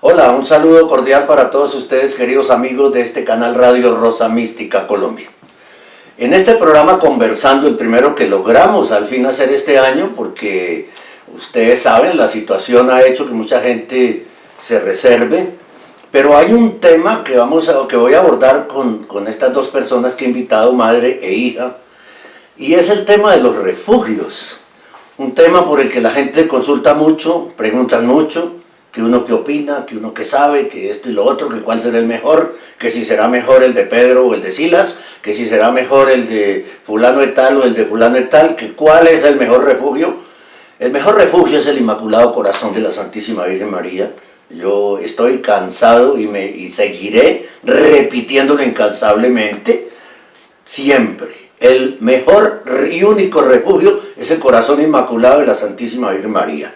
Hola, un saludo cordial para todos ustedes, queridos amigos de este canal Radio Rosa Mística Colombia. En este programa conversando, el primero que logramos al fin hacer este año, porque ustedes saben, la situación ha hecho que mucha gente se reserve, pero hay un tema que voy a abordar con estas dos personas que he invitado, madre e hija, y es el tema de los refugios. Un tema por el que la gente consulta mucho, preguntan mucho, que uno qué opina, que uno qué sabe, que esto y lo otro, que cuál será el mejor, que si será mejor el de Pedro o el de Silas, que si será mejor el de fulano de tal o el de fulano de tal, que cuál es el mejor refugio. El mejor refugio es el Inmaculado Corazón de la Santísima Virgen María. Yo estoy cansado y seguiré repitiéndolo incansablemente, siempre. El mejor y único refugio es el Corazón Inmaculado de la Santísima Virgen María.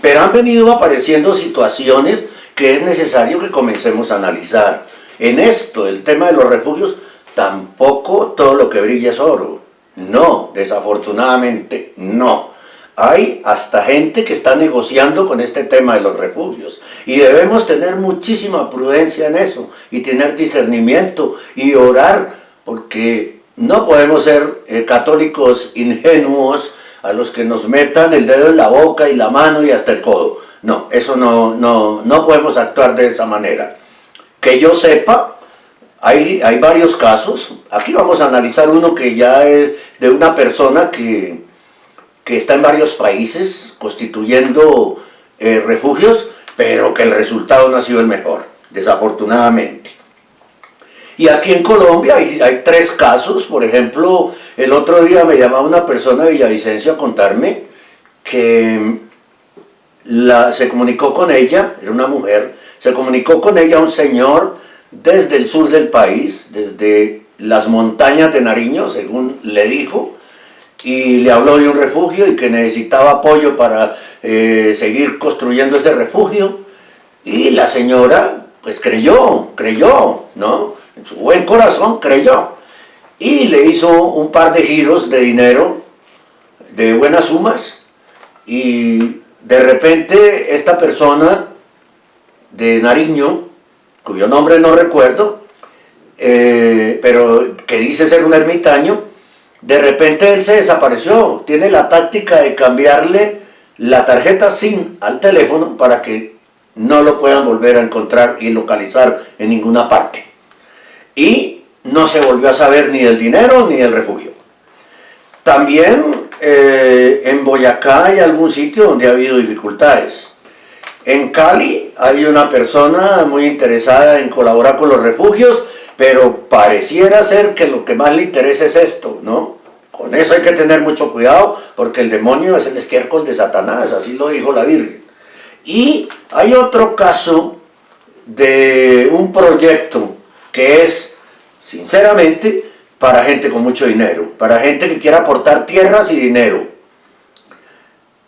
Pero han venido apareciendo situaciones que es necesario que comencemos a analizar. En esto, el tema de los refugios, tampoco todo lo que brilla es oro. No, desafortunadamente no. Hay hasta gente que está negociando con este tema de los refugios. Y debemos tener muchísima prudencia en eso, y tener discernimiento, y orar, porque no podemos ser católicos ingenuos, a los que nos metan el dedo en la boca y la mano y hasta el codo. No, eso no podemos actuar de esa manera. Que yo sepa, hay varios casos. Aquí vamos a analizar uno que ya es de una persona que está en varios países constituyendo refugios, pero que el resultado no ha sido el mejor, desafortunadamente. Y aquí en Colombia hay tres casos. Por ejemplo, el otro día me llamaba una persona de Villavicencio a contarme que se comunicó con ella, era una mujer, se comunicó con ella un señor desde el sur del país, desde las montañas de Nariño, según le dijo, y le habló de un refugio y que necesitaba apoyo para seguir construyendo este refugio. Y la señora, pues creyó, ¿no? En su buen corazón creyó. Y le hizo un par de giros de dinero, de buenas sumas, y de repente esta persona de Nariño, cuyo nombre no recuerdo, pero que dice ser un ermitaño, de repente él se desapareció. Tiene la táctica de cambiarle la tarjeta SIM al teléfono para que no lo puedan volver a encontrar y localizar en ninguna parte. Y no se volvió a saber ni del dinero ni del refugio. También en Boyacá hay algún sitio donde ha habido dificultades. En Cali hay una persona muy interesada en colaborar con los refugios, pero pareciera ser que lo que más le interesa es esto, ¿no? Con eso hay que tener mucho cuidado, porque el demonio es el estiércol de Satanás, así lo dijo la Virgen. Y hay otro caso de un proyecto que es, sinceramente, para gente con mucho dinero, para gente que quiera aportar tierras y dinero.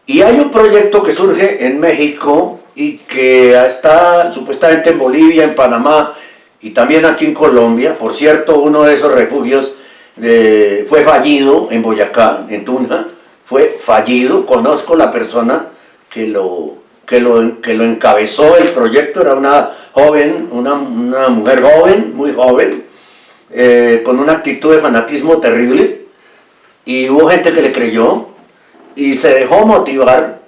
Y hay un proyecto que surge en México y que está supuestamente en Bolivia, en Panamá y también aquí en Colombia. Por cierto, uno de esos refugios fue fallido en Boyacá, en Tunja, fue fallido. Conozco la persona que lo encabezó el proyecto. Era una joven, una mujer joven, muy joven, con una actitud de fanatismo terrible, y hubo gente que le creyó y se dejó motivar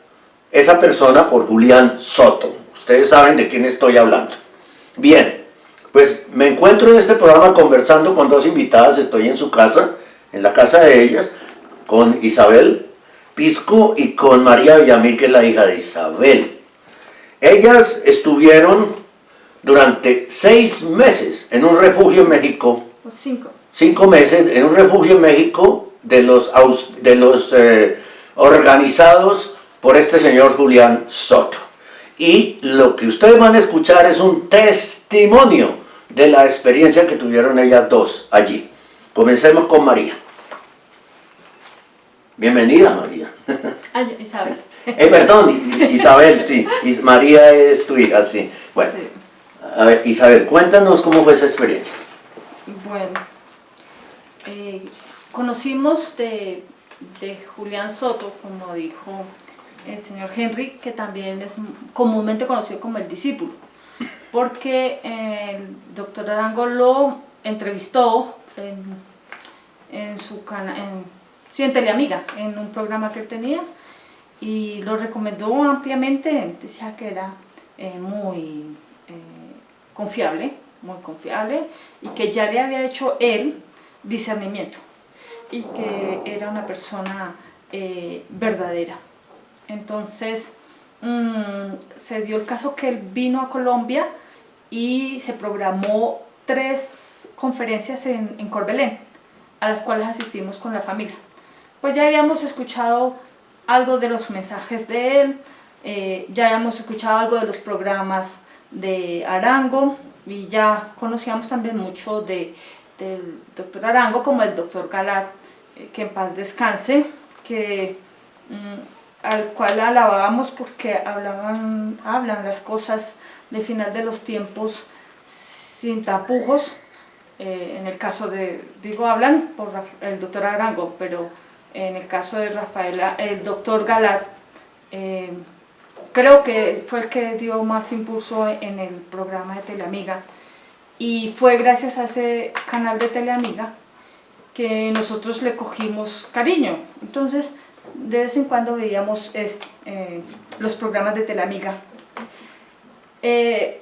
esa persona por Julián Soto. Ustedes saben de quién estoy hablando. Bien, pues me encuentro en este programa conversando con dos invitadas. Estoy en su casa, en la casa de ellas, con Isabel Pisco y con María Villamil, que es la hija de Isabel. Ellas estuvieron durante 6 meses en un refugio en México. 5 meses en un refugio en México de los organizados por este señor Julián Soto. Y lo que ustedes van a escuchar es un testimonio de la experiencia que tuvieron ellas dos allí. Comencemos con María. Bienvenida, María. Isabel. Perdón, Isabel, sí. María es tu hija, sí. Bueno, sí. A ver, Isabel, cuéntanos cómo fue esa experiencia. Bueno, conocimos de Julián Soto, como dijo el señor Henry, que también es comúnmente conocido como el discípulo. porque el doctor Arango lo entrevistó en su canal, en Teleamiga, en un programa que él tenía, y lo recomendó ampliamente. Decía que era muy confiable, y que ya le había hecho él discernimiento y que era una persona verdadera. Entonces se dio el caso que él vino a Colombia y se programó 3 conferencias en Corbelén, a las cuales asistimos con la familia. Pues ya habíamos escuchado algo de los mensajes de él, ya habíamos escuchado algo de los programas de Arango, y ya conocíamos también mucho del doctor Arango, como el doctor Galat, que en paz descanse, al cual alabábamos porque hablan las cosas de final de los tiempos sin tapujos. En el caso hablan por el doctor Arango, pero en el caso de Rafaela, el doctor Galat, creo que fue el que dio más impulso en el programa de Teleamiga, y fue gracias a ese canal de Teleamiga que nosotros le cogimos cariño. Entonces, de vez en cuando veíamos los programas de Teleamiga.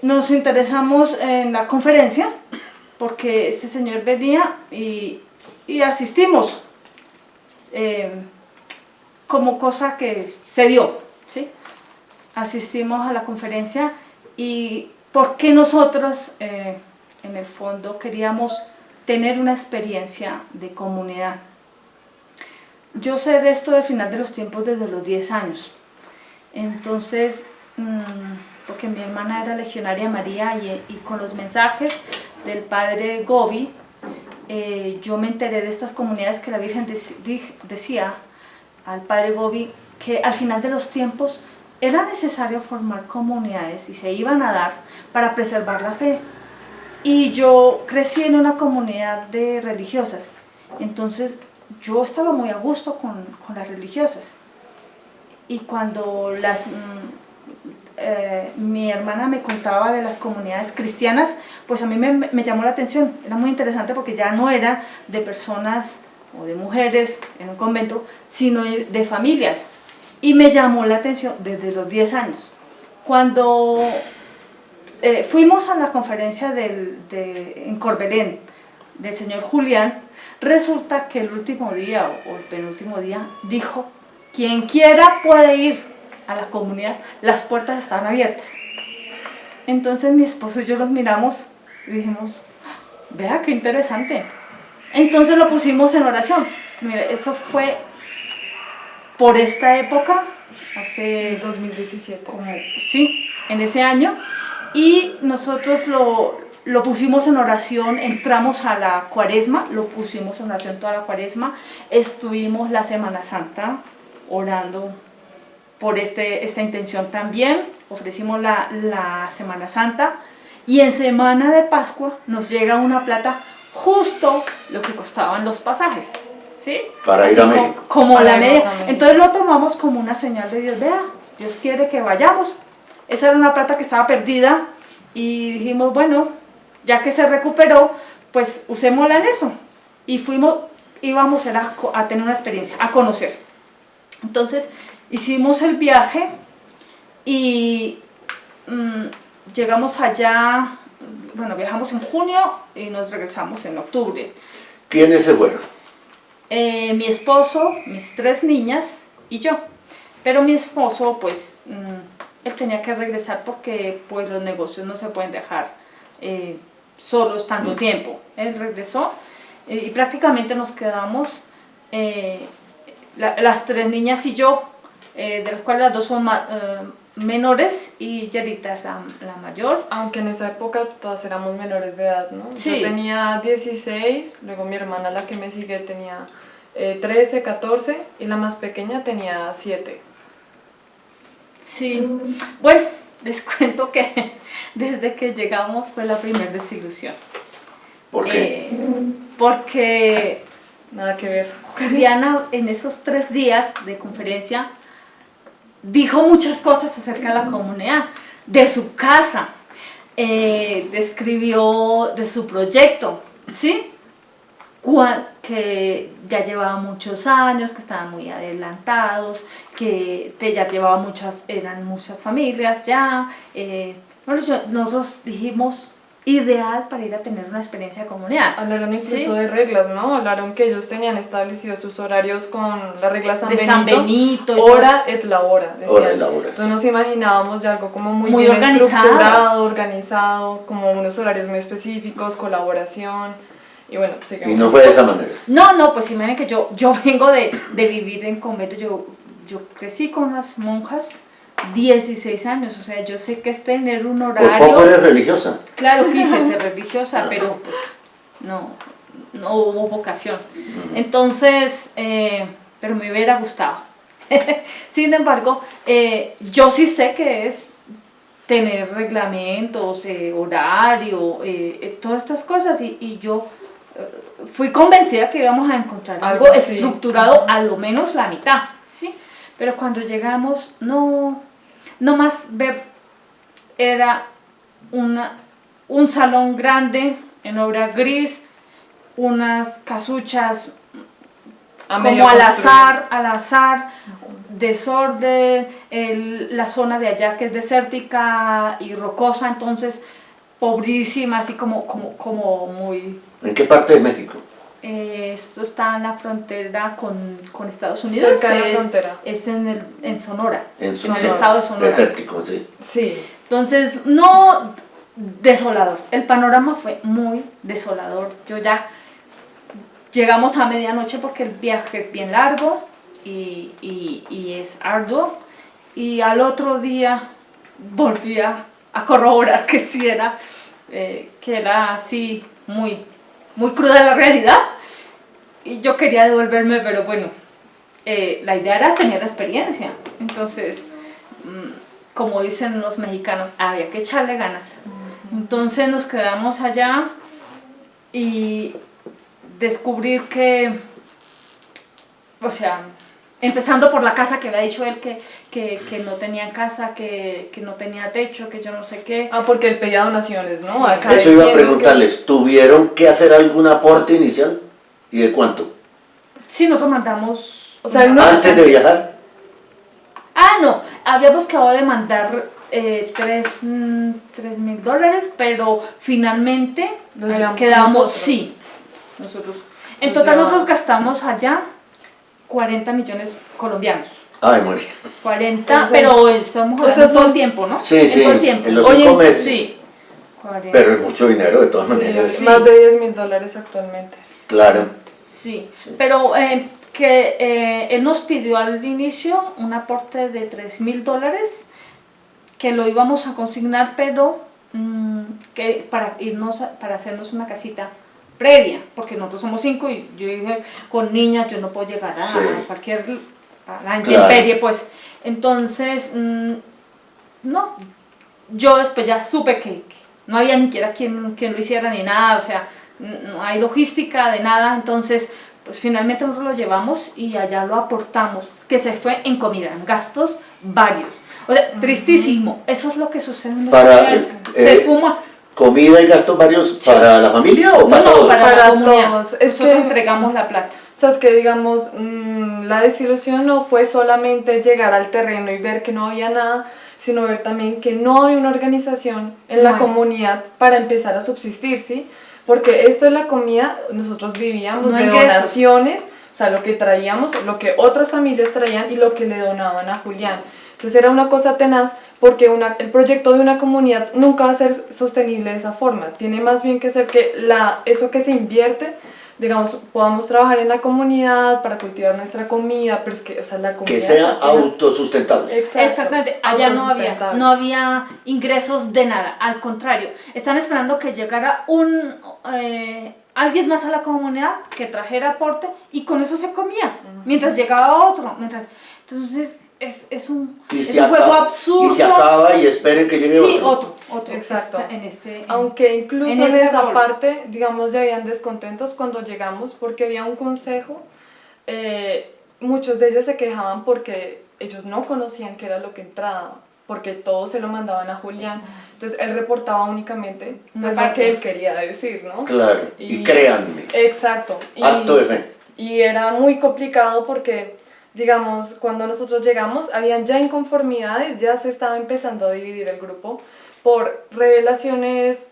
Nos interesamos en la conferencia porque este señor venía y asistimos como cosa que se dio, ¿sí? Asistimos a la conferencia, y porque nosotros en el fondo queríamos tener una experiencia de comunidad. Yo sé de esto del final de los tiempos desde los 10 años. Entonces, porque mi hermana era legionaria María, y con los mensajes del padre Gobi, yo me enteré de estas comunidades que la Virgen decía al padre Gobi que al final de los tiempos era necesario formar comunidades y se iban a dar para preservar la fe. Y yo crecí en una comunidad de religiosas, entonces yo estaba muy a gusto con las religiosas. Y cuando mi hermana me contaba de las comunidades cristianas, pues a mí me llamó la atención. Era muy interesante porque ya no era de personas o de mujeres en un convento, sino de familias. Y me llamó la atención desde los 10 años. Cuando fuimos a la conferencia en Corbelén del señor Julián, resulta que el último día o el penúltimo día dijo: quien quiera puede ir a la comunidad, las puertas están abiertas. Entonces mi esposo y yo los miramos y dijimos: vea qué interesante. Entonces lo pusimos en oración. Mira, eso fue por esta época, hace 2017. Sí, en ese año. Y nosotros lo pusimos en oración, entramos a la cuaresma, lo pusimos en oración toda la cuaresma, estuvimos la Semana Santa orando por esta intención también, ofrecimos la Semana Santa, y en Semana de Pascua nos llega una plata justo lo que costaban los pasajes, ¿sí? Para ir a México. Como Para la irnos media. a México. Entonces lo tomamos como una señal de Dios. Vea, Dios quiere que vayamos. Esa era una plata que estaba perdida, y dijimos, bueno, ya que se recuperó, pues usémosla en eso. Y íbamos a tener una experiencia, a conocer. Entonces hicimos el viaje y llegamos allá, bueno, viajamos en junio y nos regresamos en octubre. ¿Quiénes se fueron? Mi esposo, mis 3 niñas y yo. Pero mi esposo, pues, él tenía que regresar porque pues, los negocios no se pueden dejar solos tanto tiempo. Él regresó y prácticamente nos quedamos las 3 niñas y yo, de las cuales las 2 son menores, y Yerita es la mayor. Aunque en esa época todas éramos menores de edad, ¿no? Sí. Yo tenía 16, luego mi hermana, la que me sigue, tenía 13, 14, y la más pequeña tenía 7. Sí, bueno, les cuento que desde que llegamos fue la primera desilusión. ¿Por qué? Porque Nada que ver. Diana en esos 3 días de conferencia dijo muchas cosas acerca de la comunidad, de su casa, describió de su proyecto, ¿sí? Que ya llevaba muchos años, que estaban muy adelantados, que ya llevaba eran muchas familias ya. Nosotros dijimos ideal para ir a tener una experiencia de comunidad. Hablaron incluso ¿sí? de reglas, ¿no? Hablaron que ellos tenían establecidos sus horarios con la regla San Benito hora et la hora, decían. Hora et la hora, Entonces nos imaginábamos ya algo como muy Muy bien organizado. estructurado, organizado, como unos horarios muy específicos, colaboración, y bueno, Y no fue de esa manera. No, pues imagínense que yo vengo de vivir en convento, yo crecí con las monjas 16 años, o sea, yo sé que es tener un Por horario. poco eres religiosa. Claro, quise ser religiosa, pero pues no hubo vocación. Entonces, pero me hubiera gustado. Sin embargo, yo sí sé que es tener reglamentos, horario, todas estas cosas, y yo fui convencida que íbamos a encontrar algo así. Estructurado, a lo menos la mitad, ¿sí? Pero cuando llegamos, no más ver, era un salón grande en obra gris, unas casuchas como al azar, desorden, la zona de allá que es desértica y rocosa, entonces pobrísima, así como muy... ¿En qué parte de México? Esto está en la frontera con Estados Unidos. Cerca de la frontera. Es en Sonora, En el Sonora. estado de Sonora. Desértico, sí. Sí. Entonces, desolador. El panorama fue muy desolador. Llegamos a medianoche porque el viaje es bien largo y es arduo. Y al otro día volví a corroborar que sí era, que era así muy cruda la realidad, y yo quería devolverme, pero bueno, la idea era tener la experiencia. Entonces, como dicen los mexicanos, había que echarle ganas. Entonces nos quedamos allá y descubrir que, o sea, empezando por la casa que había dicho él que no tenía casa, que no tenía techo, que yo no sé qué. Porque él pedía donaciones, ¿no? Sí. Acá Eso iba a diciendo preguntarles, ¿tuvieron que hacer algún aporte inicial? ¿Y de cuánto? Sí, nosotros mandamos... O sea, no- ¿Antes de viajar? No, habíamos quedado de mandar $3,000, pero finalmente Los llevamos quedamos, nosotros. sí, nosotros. En Los total nosotros llevamos. gastamos allá 40 millones colombianos. Ay, María. 40, O sea, pero estamos hablando sea, todo el son- tiempo, ¿no? Sí, En sí, todo el tiempo. en los Oye, 5 meses. Sí. 40. Pero es mucho dinero de todas Sí, maneras. Sí. más de $10,000 actualmente. Claro. Sí, pero él nos pidió al inicio un aporte de $3,000 que lo íbamos a consignar, pero que para hacernos una casita previa, porque nosotros somos 5 y yo dije, con niñas yo no puedo llegar a Sí. a la intemperie, pues. Entonces, no, yo después ya supe que no había ni siquiera quien lo hiciera ni nada, o sea, no hay logística de nada, entonces pues finalmente nosotros lo llevamos y allá lo aportamos, que se fue en comida, en gastos varios. O sea, tristísimo, eso es lo que sucede en los Para, lugares, se esfuma. ¿Comida y gastos varios para la familia o para No, todos? para la Para comunidad. todos. Es Nosotros que- entregamos la plata. O sea, es que digamos, la desilusión no fue solamente llegar al terreno y ver que no había nada, sino ver también que no había una organización en la No hay. comunidad para empezar a subsistir, ¿sí? Porque esto es la comida, nosotros vivíamos No de ingresos. donaciones, o sea, lo que traíamos, lo que otras familias traían y lo que le donaban a Julián. Entonces era una cosa tenaz porque el proyecto de una comunidad nunca va a ser sostenible de esa forma. Tiene más bien que ser que eso que se invierte, digamos, podamos trabajar en la comunidad para cultivar nuestra comida, pero es que, o sea, la comida... Que sea es apenas- autosustentable. Exacto, Exactamente, allá autosustentable. no había ingresos de nada, al contrario, están esperando que llegara alguien más a la comunidad que trajera aporte y con eso se comía, mientras llegaba otro, entonces es un juego absurdo. Y se acaba y esperen que llegue Sí, otro. otro, Exacto. está Aunque incluso en en ese esa rol. parte, digamos, ya habían descontentos cuando llegamos porque había un consejo, muchos de ellos se quejaban porque ellos no conocían qué era lo que entraba porque todo se lo mandaban a Julián. Entonces él reportaba únicamente Una lo parte. que él quería decir, ¿no? Claro, y créanme, Exacto. acto de fe. Y era muy complicado porque, digamos, cuando nosotros llegamos, habían ya inconformidades, ya se estaba empezando a dividir el grupo por revelaciones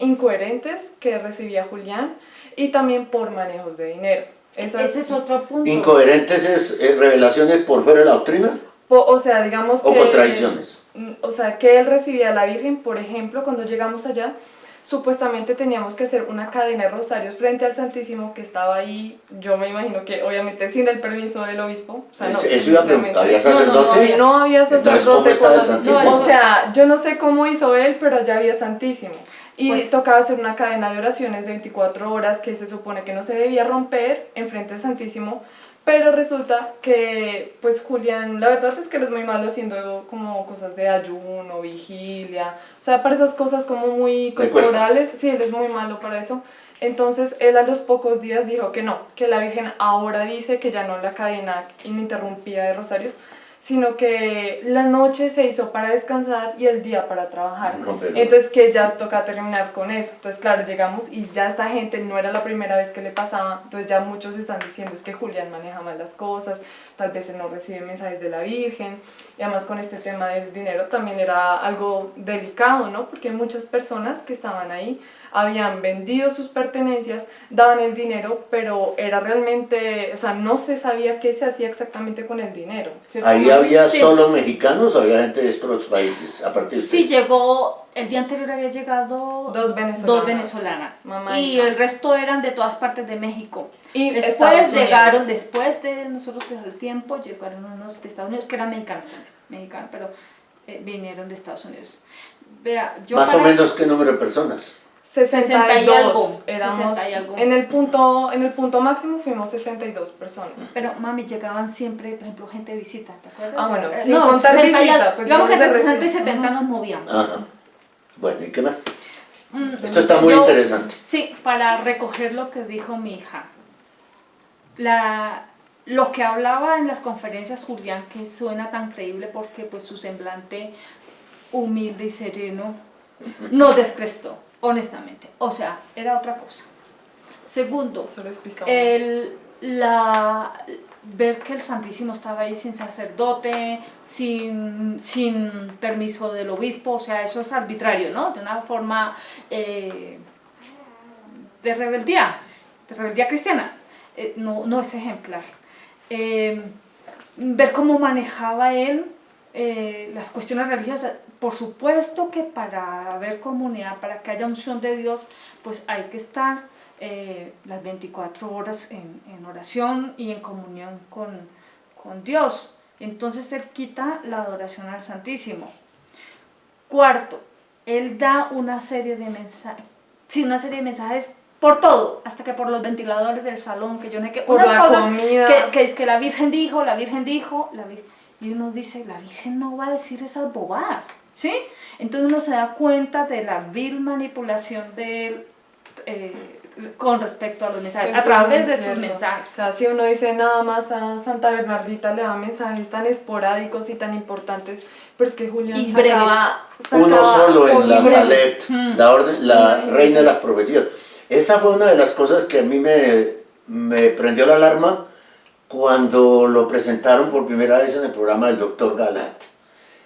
incoherentes que recibía Julián y también por manejos de dinero. Ese es otro punto. ¿Incoherentes es revelaciones por fuera de la doctrina O sea, digamos o que... contradicciones? O sea, que él recibía a la Virgen, por ejemplo, cuando llegamos allá, supuestamente teníamos que hacer una cadena de rosarios frente al Santísimo que estaba ahí, yo me imagino que obviamente sin el permiso del obispo. O sea, no, Eso iba a preguntar, ¿había simplemente- sacerdote? No había Entonces, ¿cómo sacerdote. estaba el por lo- Santísimo? o sea, yo no sé cómo hizo él, pero allá había Santísimo. Y Pues- tocaba hacer una cadena de oraciones de 24 horas que se supone que no se debía romper enfrente del Santísimo, pero resulta que, pues Julián, la verdad es que él es muy malo haciendo como cosas de ayuno, vigilia, o sea, para esas cosas como muy Le cuesta. corporales, sí, él es muy malo para eso. Entonces él a los pocos días dijo que no, que la Virgen ahora dice que ya no la cadena ininterrumpida de rosarios, sino que la noche se hizo para descansar y el día para trabajar. No, pero- Entonces que ya toca terminar con eso. Entonces claro, llegamos y ya esta gente no era la primera vez que le pasaba, entonces ya muchos están diciendo es que Julián maneja mal las cosas, tal vez él no recibe mensajes de la Virgen, y además con este tema del dinero también era algo delicado, ¿no? Porque muchas personas que estaban ahí habían vendido sus pertenencias, daban el dinero, pero era realmente, o sea, no se sabía qué se hacía exactamente con el dinero. ¿Cierto? ¿Ahí había Sí. solo mexicanos o había gente de otros países? A partir de Sí, ustedes? llegó, el día anterior había llegado Dos venezolanas. dos venezolanas. Mamá y Y hija. el resto eran de todas partes de México. Y Después Estados llegaron, Unidos. después de nosotros dejar el tiempo, llegaron unos de Estados Unidos, que eran mexicanos también, mexicanos, pero vinieron de Estados Unidos. Vea, yo Más o para- menos, ¿qué número de personas? 62 60 y algo, éramos 60 y algo. en el punto máximo fuimos 62 personas. Pero mami, llegaban siempre, por ejemplo, gente de visita, ¿te acuerdas? Ah, bueno, sin no, contar 60 y visita, algo. pues, digamos que digamos entre de 60 y recién. 70 nos movíamos. Ajá. Bueno, ¿y qué más? Mm, Esto está muy yo- interesante. Sí, para recoger lo que dijo mi hija. Lo que hablaba en las conferencias Julián, que suena tan creíble porque pues su semblante humilde y sereno no descrestó, honestamente. O sea, era otra cosa. Segundo, Solo es pista. ver que el Santísimo estaba ahí sin sacerdote, sin permiso del obispo, o sea, eso es arbitrario, ¿no? De una forma de rebeldía cristiana. No es ejemplar. Ver cómo manejaba él las cuestiones religiosas. Por supuesto que para haber comunidad, para que haya unción de Dios, pues hay que estar las 24 horas en oración y en comunión con Dios. Entonces él quita la adoración al Santísimo. Cuarto, él da una serie de mensajes por todo, hasta que por los ventiladores del salón, que yo no sé qué, Por unas la cosas comida. que es que la Virgen dijo, y uno dice, la Virgen no va a decir esas bobadas, ¿sí? Entonces uno se da cuenta de la vil manipulación de él con respecto a los mensajes, Eso a es través muy de sus cierto. mensajes. O sea, si uno dice nada más a Santa Bernardita le da mensajes tan esporádicos y tan importantes, pero es que Julián Y sacaba Uno solo en la libros. Salet, Mm. la Imagínese. reina de las profecías. Esa fue una de las cosas que a mí me prendió la alarma cuando lo presentaron por primera vez en el programa del doctor Galat.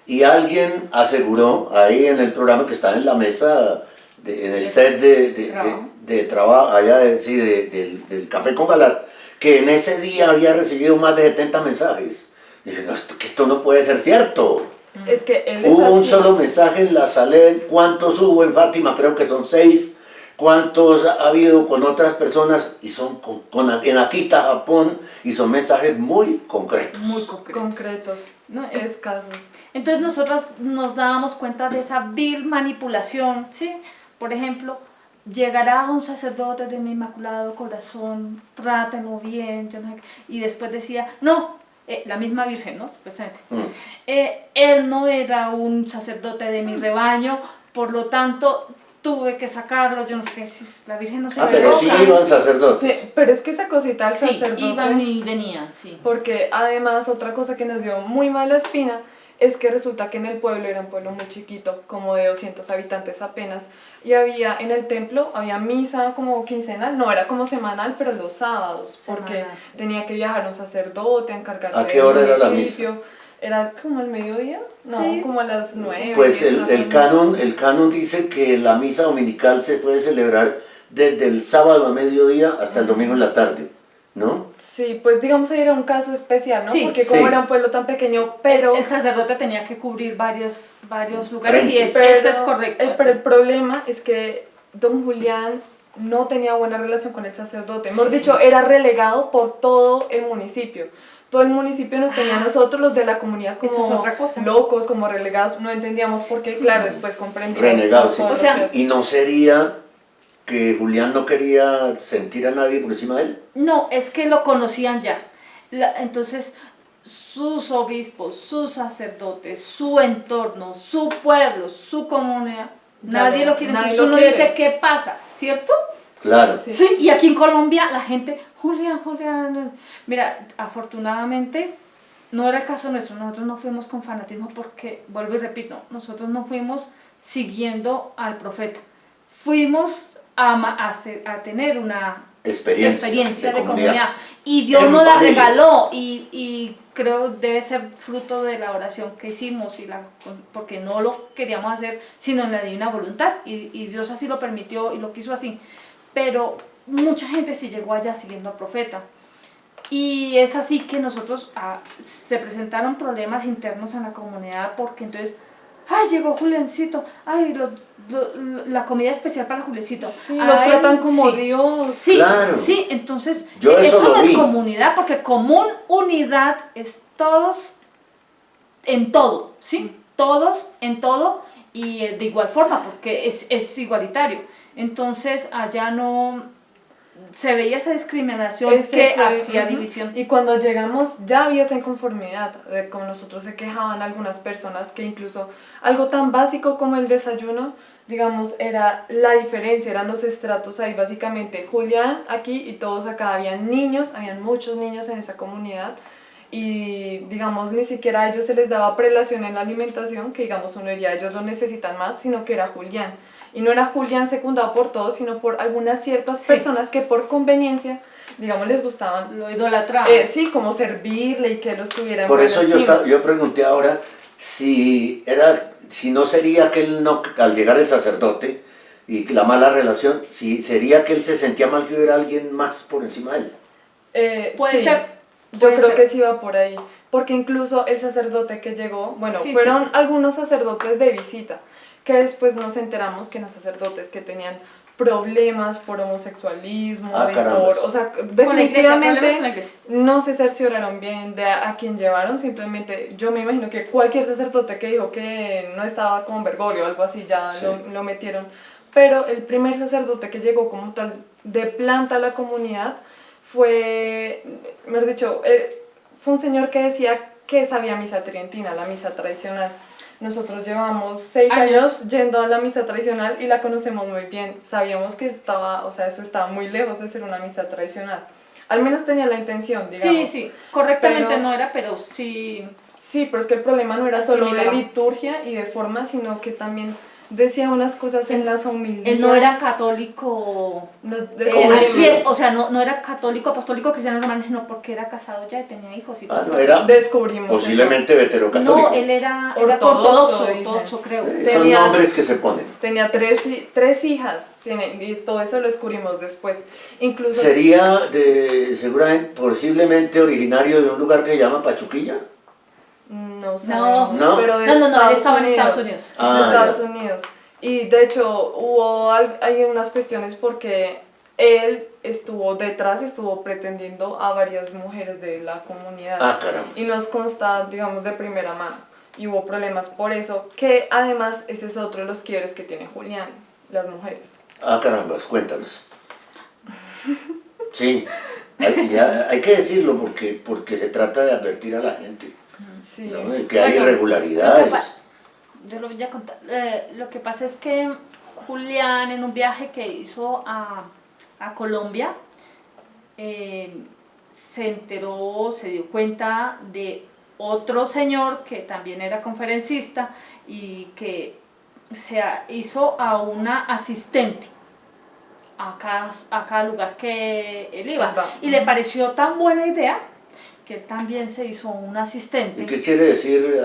Y alguien aseguró ahí en el programa que estaba en la mesa, en el set de trabajo, allá del Café con Galat, que en ese día había recibido más de 70 mensajes. Y dije, no, que esto no puede ser cierto. Es que él es Hubo un así. solo mensaje en la Salet. ¿Cuántos hubo en Fátima? Creo que son 6. ¿Cuántos ha habido con otras personas? Y son en Akita, Japón, y son mensajes muy concretos. Muy concretos. Concretos, ¿no? escasos. Entonces nosotros nos dábamos cuenta de esa vil manipulación, ¿sí? Por ejemplo, llegará un sacerdote de mi Inmaculado Corazón, trátenlo bien, yo no sé qué, y después decía, no, la misma Virgen, ¿no? Supuestamente. Él no era un sacerdote de mi rebaño, por lo tanto tuve que sacarlo, yo no sé qué, si la Virgen no se Pero sí equivoca. iban sacerdotes. Sí, pero es que esa cosita al Sí, sacerdote, iban y venían, sí. porque además otra cosa que nos dio muy mala espina es que resulta que en el pueblo, era un pueblo muy chiquito, como de 200 habitantes apenas, y había en el templo, había misa como quincenal, no, era como semanal, pero los sábados, porque Semanal. tenía que viajar un sacerdote a encargarse ¿A qué hora del era la municipio. Era como al mediodía, no, Sí. como a las 9. Pues 10, una cosa así. el canon dice que la misa dominical se puede celebrar desde el sábado a mediodía hasta el domingo en la tarde, ¿no? Sí, pues digamos ahí era un caso especial, ¿no? Sí. Porque como Sí. era un pueblo tan pequeño, pero... El sacerdote tenía que cubrir varios lugares y Frentes. esto es correcto. Pero el así. problema es que don Julián no tenía buena relación con el sacerdote. Mejor dicho, era relegado por todo el municipio. Todo el municipio nos tenía a nosotros, los de la comunidad, Esa es como otra cosa. locos, como relegados. No entendíamos por qué, Sí. claro, después comprendimos. Renegados, sí. todo O lo sea, que- ¿Y no sería que Julián no quería sentir a nadie por encima de él? No, es que lo conocían ya. Entonces, sus obispos, sus sacerdotes, su entorno, su pueblo, su comunidad, Ya nadie no, lo quiere. nadie Entonces lo uno quiere. dice, ¿qué pasa? ¿Cierto? Claro. Sí. Sí, y aquí en Colombia la gente, Julián. Mira, afortunadamente no era el caso nuestro, nosotros no fuimos con fanatismo porque, vuelvo y repito, nosotros no fuimos siguiendo al profeta, fuimos a tener una experiencia de comunidad. Y Dios En nos la familia. regaló y creo debe ser fruto de la oración que hicimos porque no lo queríamos hacer sino en la divina voluntad y Dios así lo permitió y lo quiso así, pero mucha gente sí llegó allá siguiendo al profeta y es así que nosotros se presentaron problemas internos en la comunidad porque entonces ay, llegó Juliancito, ay, la comida especial para Juliancito. Sí, lo Ay, tratan como sí. Dios. Sí, Claro. sí, entonces Yo eso eso lo no es vi. comunidad, porque común, unidad es todos en todo, ¿sí? Todos en todo y de igual forma, porque es igualitario. Entonces allá no se veía esa discriminación Ese que fue, hacía ujú. división. Y cuando llegamos ya había esa inconformidad, con nosotros se quejaban algunas personas que incluso algo tan básico como el desayuno, digamos, era la diferencia, eran los estratos ahí básicamente, Julián aquí y todos acá, habían niños, habían muchos niños en esa comunidad y digamos ni siquiera a ellos se les daba prelación en la alimentación, que digamos uno diría ellos lo necesitan más, sino que era Julián. Y no era Julián secundado por todos, sino por algunas ciertas Sí. personas que por conveniencia, digamos, les gustaban, Lo idolatraba. sí, como servirle y que los tuviera en Por buena eso yo, estima. yo pregunté ahora si no sería que él no, al llegar el sacerdote y la mala relación, si sería que él se sentía mal que hubiera alguien más por encima de él. Puede sí, ser. Yo puede creo ser. que sí va por ahí, porque incluso el sacerdote que llegó, bueno, Sí, fueron algunos sacerdotes de visita, que después nos enteramos que eran sacerdotes que tenían problemas por homosexualismo Ah, y carambas. por, o sea, Con la iglesia, problemas definitivamente con la iglesia. no se cercioraron bien de a quién llevaron, simplemente yo me imagino que cualquier sacerdote que dijo que no estaba con Bergoglio o algo así ya Sí. lo metieron, pero el primer sacerdote que llegó como tal de planta a la comunidad fue, mejor dicho, fue un señor que decía que sabía misa tridentina, la misa tradicional. Nosotros llevamos 6 años yendo a la misa tradicional y la conocemos muy bien. Sabíamos que estaba, o sea, eso estaba muy lejos de ser una misa tradicional. Al menos tenía la intención, digamos. Sí, sí, correctamente Pero- no era, pero sí. Sí, pero es que el problema no era solo de Asimilaba. liturgia y de forma, sino que también decía unas cosas en las homilías. Él no era católico, Nos ¿Cómo descubrimos- así? o sea, no era católico, apostólico, cristiano romano, sino porque era casado ya y tenía hijos. Y Ah, todo. no, era descubrimos posiblemente veterocatólico. No, él era Ortodoxo, ortodoxo, creo. Son tenía- nombres que se ponen. Tenía tres hijas, y todo eso lo descubrimos después. Incluso Sería seguramente, posiblemente originario de un lugar que se llama Pachuquilla. no sabemos, No. pero de No, él Estados estaba en Unidos. Estados Unidos. Ah, De Estados ya. Unidos. Y de hecho hay unas cuestiones porque él estuvo detrás, estuvo pretendiendo a varias mujeres de la comunidad. Ah, caramba. Y nos consta, digamos, de primera mano. Y hubo problemas por eso, que además ese es otro de los quiebres que tiene Julián, las mujeres. Ah, carambas, cuéntanos. Sí, hay que decirlo porque se trata de advertir a la gente, Sí. ¿no? De que hay Bueno, irregularidades. Yo lo voy a contar. Lo que pasa es que Julián, en un viaje que hizo a Colombia, se enteró, se dio cuenta de otro señor que también era conferencista y que se hizo a una asistente a cada lugar que él iba. Y le pareció tan buena idea que él también se hizo un asistente. ¿Y qué quiere decir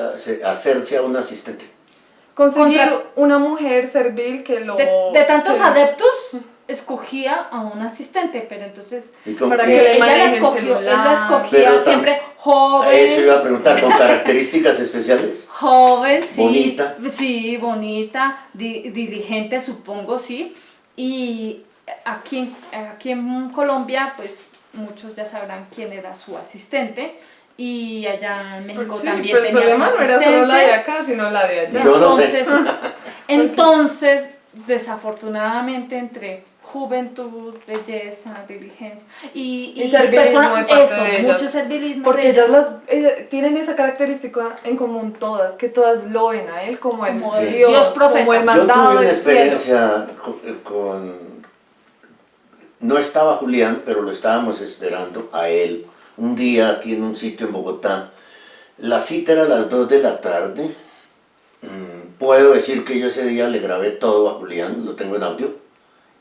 hacerse a un asistente? Conseguir una mujer servil que lo... De tantos adeptos, escogía a un asistente, pero entonces para que le él la celular. escogía siempre joven. Eso iba a preguntar, ¿con características especiales? Joven, sí. Bonita. Sí, bonita, diligente, supongo, sí. Y aquí en Colombia, pues muchos ya sabrán quién era su asistente. Y allá en México Sí, también pero el tenía problema su no era asistente. solo la de acá, sino la de allá. Yo no sé. Entonces, desafortunadamente, entre juventud, belleza, diligencia y servilismo de parte eso, de ellas. mucho servilismo. Porque ellas tienen esa característica en común todas, que todas lo ven a él como el Como el Dios, Dios profeta. como el Yo mandado tuve una del cielo. experiencia no estaba Julián, pero lo estábamos esperando a él un día aquí en un sitio en Bogotá. La cita era a las 2 de la tarde. Puedo decir que yo ese día le grabé todo a Julián, lo tengo en audio,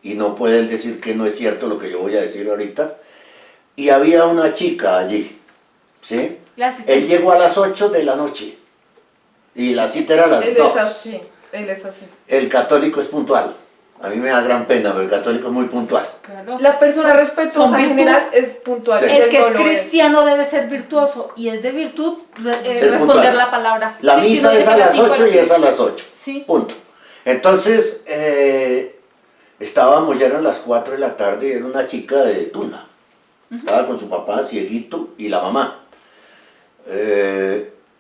y no puede él decir que no es cierto lo que yo voy a decir ahorita. Y había una chica allí, ¿sí? Él llegó a las 8 de la noche y la cita era a las 2. Él es así. El católico es puntual. A mí me da gran pena, pero el católico es muy puntual. Claro. La persona respetuosa en general es puntual. Sí. El que no es lo cristiano debe ser virtuoso y es de virtud Ser responder puntual. la palabra. La Sí, misa si no es a dice las 5 8 y es a las 8. Sí. Punto. Entonces, estábamos ya eran las 4 de la tarde y era una chica de Tuna. Estaba con su papá, cieguito, y la mamá.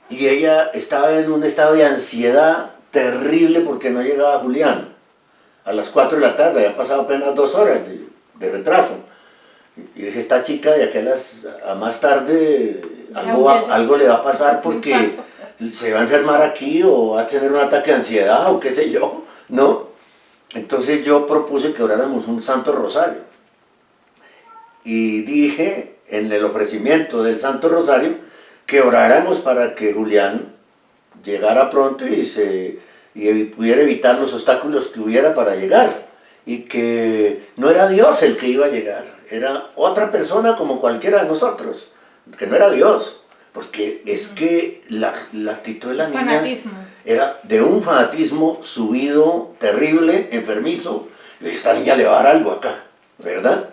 Y ella estaba en un estado de ansiedad terrible porque no llegaba Julián. A las 4 de la tarde, había pasado apenas 2 horas de retraso. Y dije, esta chica de aquí a más tarde algo le va a pasar porque se va a enfermar aquí o va a tener un ataque de ansiedad o qué sé yo, ¿no? Entonces yo propuse que oráramos un Santo Rosario. Y dije en el ofrecimiento del Santo Rosario que oráramos para que Julián llegara pronto y pudiera evitar los obstáculos que hubiera para llegar. Y que no era Dios el que iba a llegar, era otra persona como cualquiera de nosotros, que no era Dios. Porque es que la actitud de la niña Fanatismo. era de un fanatismo subido, terrible, enfermizo. Y dije, esta niña le va a dar algo acá, ¿verdad?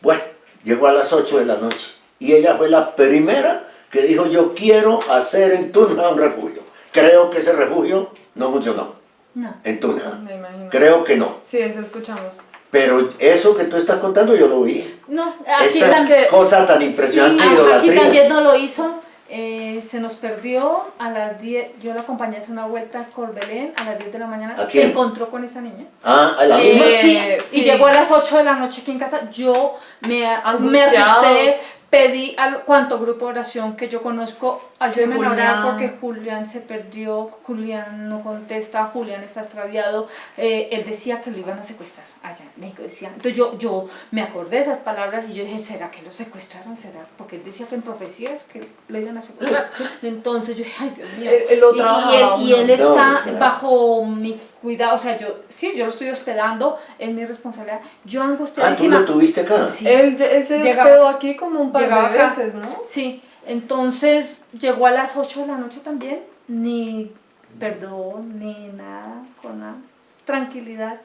Bueno, llegó a las 8 de la noche y ella fue la primera que dijo, yo quiero hacer en Tunja un refugio. Creo que ese refugio no funcionó. No. En Tunja. Me imagino. Creo que no. Sí, eso escuchamos. Pero eso que tú estás contando yo lo vi. No, aquí Esa también. cosa tan impresionante de Aquí idolatría. también no lo hizo. Se nos perdió a las 10. Yo la acompañé a hacer una vuelta por Belén a las 10 de la mañana. ¿A Se quién? encontró con esa niña. Ah, ¿a la misma? Sí, sí. y llegó a las 8 de la noche aquí en casa. Yo me Angustiados. asusté, pedí al cuanto grupo de oración que yo conozco, ayúdenme a orar Julián. porque Julián se perdió, Julián no contesta, Julián está extraviado. Él decía que lo iban a secuestrar allá en México, decía. Entonces yo me acordé de esas palabras y yo dije, ¿será que lo secuestraron? ¿Será? Porque él decía que en profecías que lo iban a secuestrar. Entonces yo dije, ay Dios mío. Él lo trabajaba y él No, está claro. bajo mi cuidado, o sea, yo lo estoy hospedando, es mi responsabilidad. Yo Ah, ¿tú angustiadísima. lo tuviste acá? Sí. Él se Llegaba- hospedó aquí como un par llegaba de acá. veces, ¿no? Sí, entonces llegó a las 8 de la noche también, ni perdón, ni nada, con la tranquilidad.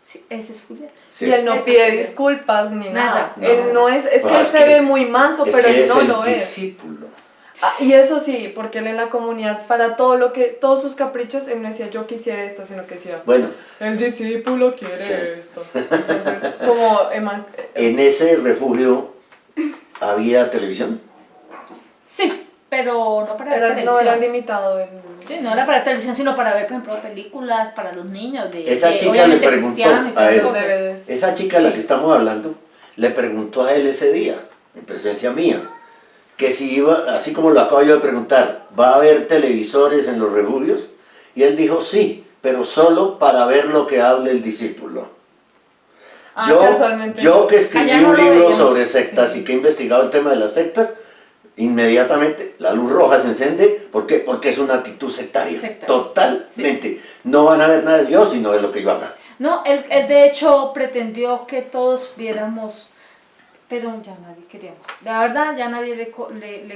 Sí, ese es Julián. Sí. Y él no Eso pide sí. disculpas ni nada. No. Él no es que No, él es se que- ve muy manso, Es pero que él es no el lo es. discípulo. Ah, y eso sí, porque él en la comunidad, para todos sus caprichos, él no decía yo quisiera esto, sino que decía Bueno, el discípulo quiere Sí. esto. Entonces, como en ese refugio había televisión. Sí, pero no para ver no televisión. era limitado el... Sí, no era para televisión, sino para ver, por ejemplo, películas para los niños. Esa chica obviamente le preguntó cristiano y a todas él. esas cosas. DVDs. Esa chica de la que estamos hablando le preguntó a él ese día, en presencia mía, que si iba, así como lo acabo yo de preguntar, ¿va a haber televisores en los refugios? Y él dijo sí, pero solo para ver lo que hable el discípulo. Casualmente. yo que escribí Allá no un lo libro veíamos. sobre sectas Sí. y que he investigado el tema de las sectas, inmediatamente la luz roja se enciende. ¿Por qué? Porque es una actitud sectaria. Totalmente. Sí. No van a ver nada de Dios, sino de lo que yo haga. No, él de hecho pretendió que todos viéramos, pero ya nadie queríamos. La verdad, ya nadie le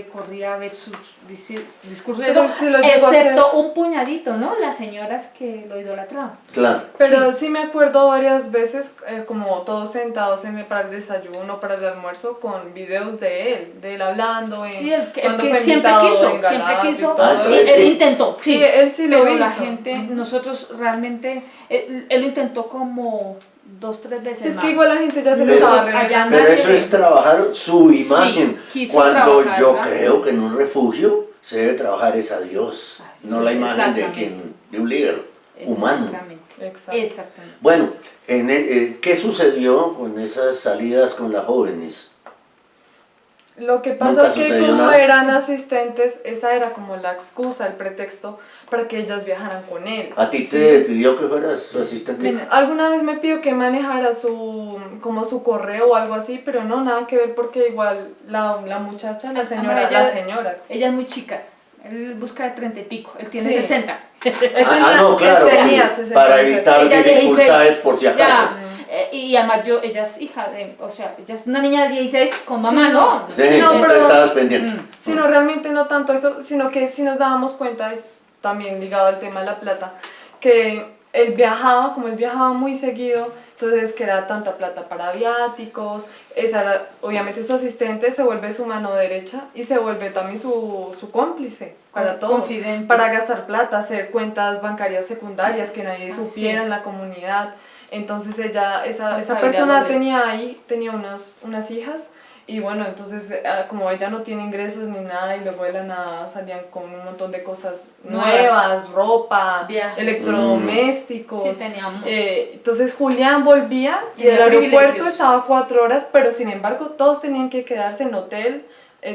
corría a ver sus discursos, Pero sí lo llegó a excepto hacer. un puñadito, ¿no? Las señoras que lo idolatraban. Claro. Pero sí me acuerdo varias veces, como todos sentados para el desayuno, para el almuerzo, con videos de él hablando, Sí, el cuando que fue siempre invitado quiso, en Galaxy y quiso. todo entonces eso. Él sí. intentó, Sí, él sí lo pero la hizo. gente, nosotros realmente, él lo intentó como 2, 3 veces Sí, es más. que igual la gente ya se le Pero estaba allá reventando. Pero nadie eso ve. es trabajar su imagen. quiso Cuando trabajar, yo ¿verdad? creo que en un refugio se debe trabajar es a Dios, no Sí, la imagen de exactamente. de un líder humano. Exacto. Exactamente. Bueno, ¿qué sucedió con esas salidas con las jóvenes? Lo que pasa Nunca es que sucedió como nada. eran asistentes, esa era como la excusa, el pretexto para que ellas viajaran con él. ¿A ti Sí. te pidió que fueras su asistente? Mira, alguna vez me pidió que manejara como su correo o algo así, pero no, nada que ver porque igual la muchacha, la señora, Ella es muy chica. Él busca de 30 y pico. Él tiene Sí. 60. No, claro, él tenía que 60. para evitar Ella dificultades 16, por si acaso. ya. Y además ella es hija de, o sea, ella es una niña de 16 con mamá, Sí, ¿no? Sí, Sí, no, tú pero- estabas pendiente. Sino realmente no tanto eso, sino que sí nos dábamos cuenta, también ligado al tema de la plata, que él viajaba, como él viajaba muy seguido, entonces que era tanta plata para viáticos, esa era, obviamente su asistente se vuelve su mano derecha y se vuelve también su cómplice para todo, Confidente. para gastar plata, hacer cuentas bancarias secundarias que nadie Ah, supiera sí. en la comunidad. Entonces esa Contabilidad persona doble. tenía unas hijas y bueno, entonces como ella no tiene ingresos ni nada y luego de la nada salían con un montón de cosas nuevas, ropa, Viajes. electrodomésticos. Sí, teníamos. Entonces Julián volvía y Tenía el aeropuerto privilegios. estaba 4 horas, pero sin embargo todos tenían que quedarse en hotel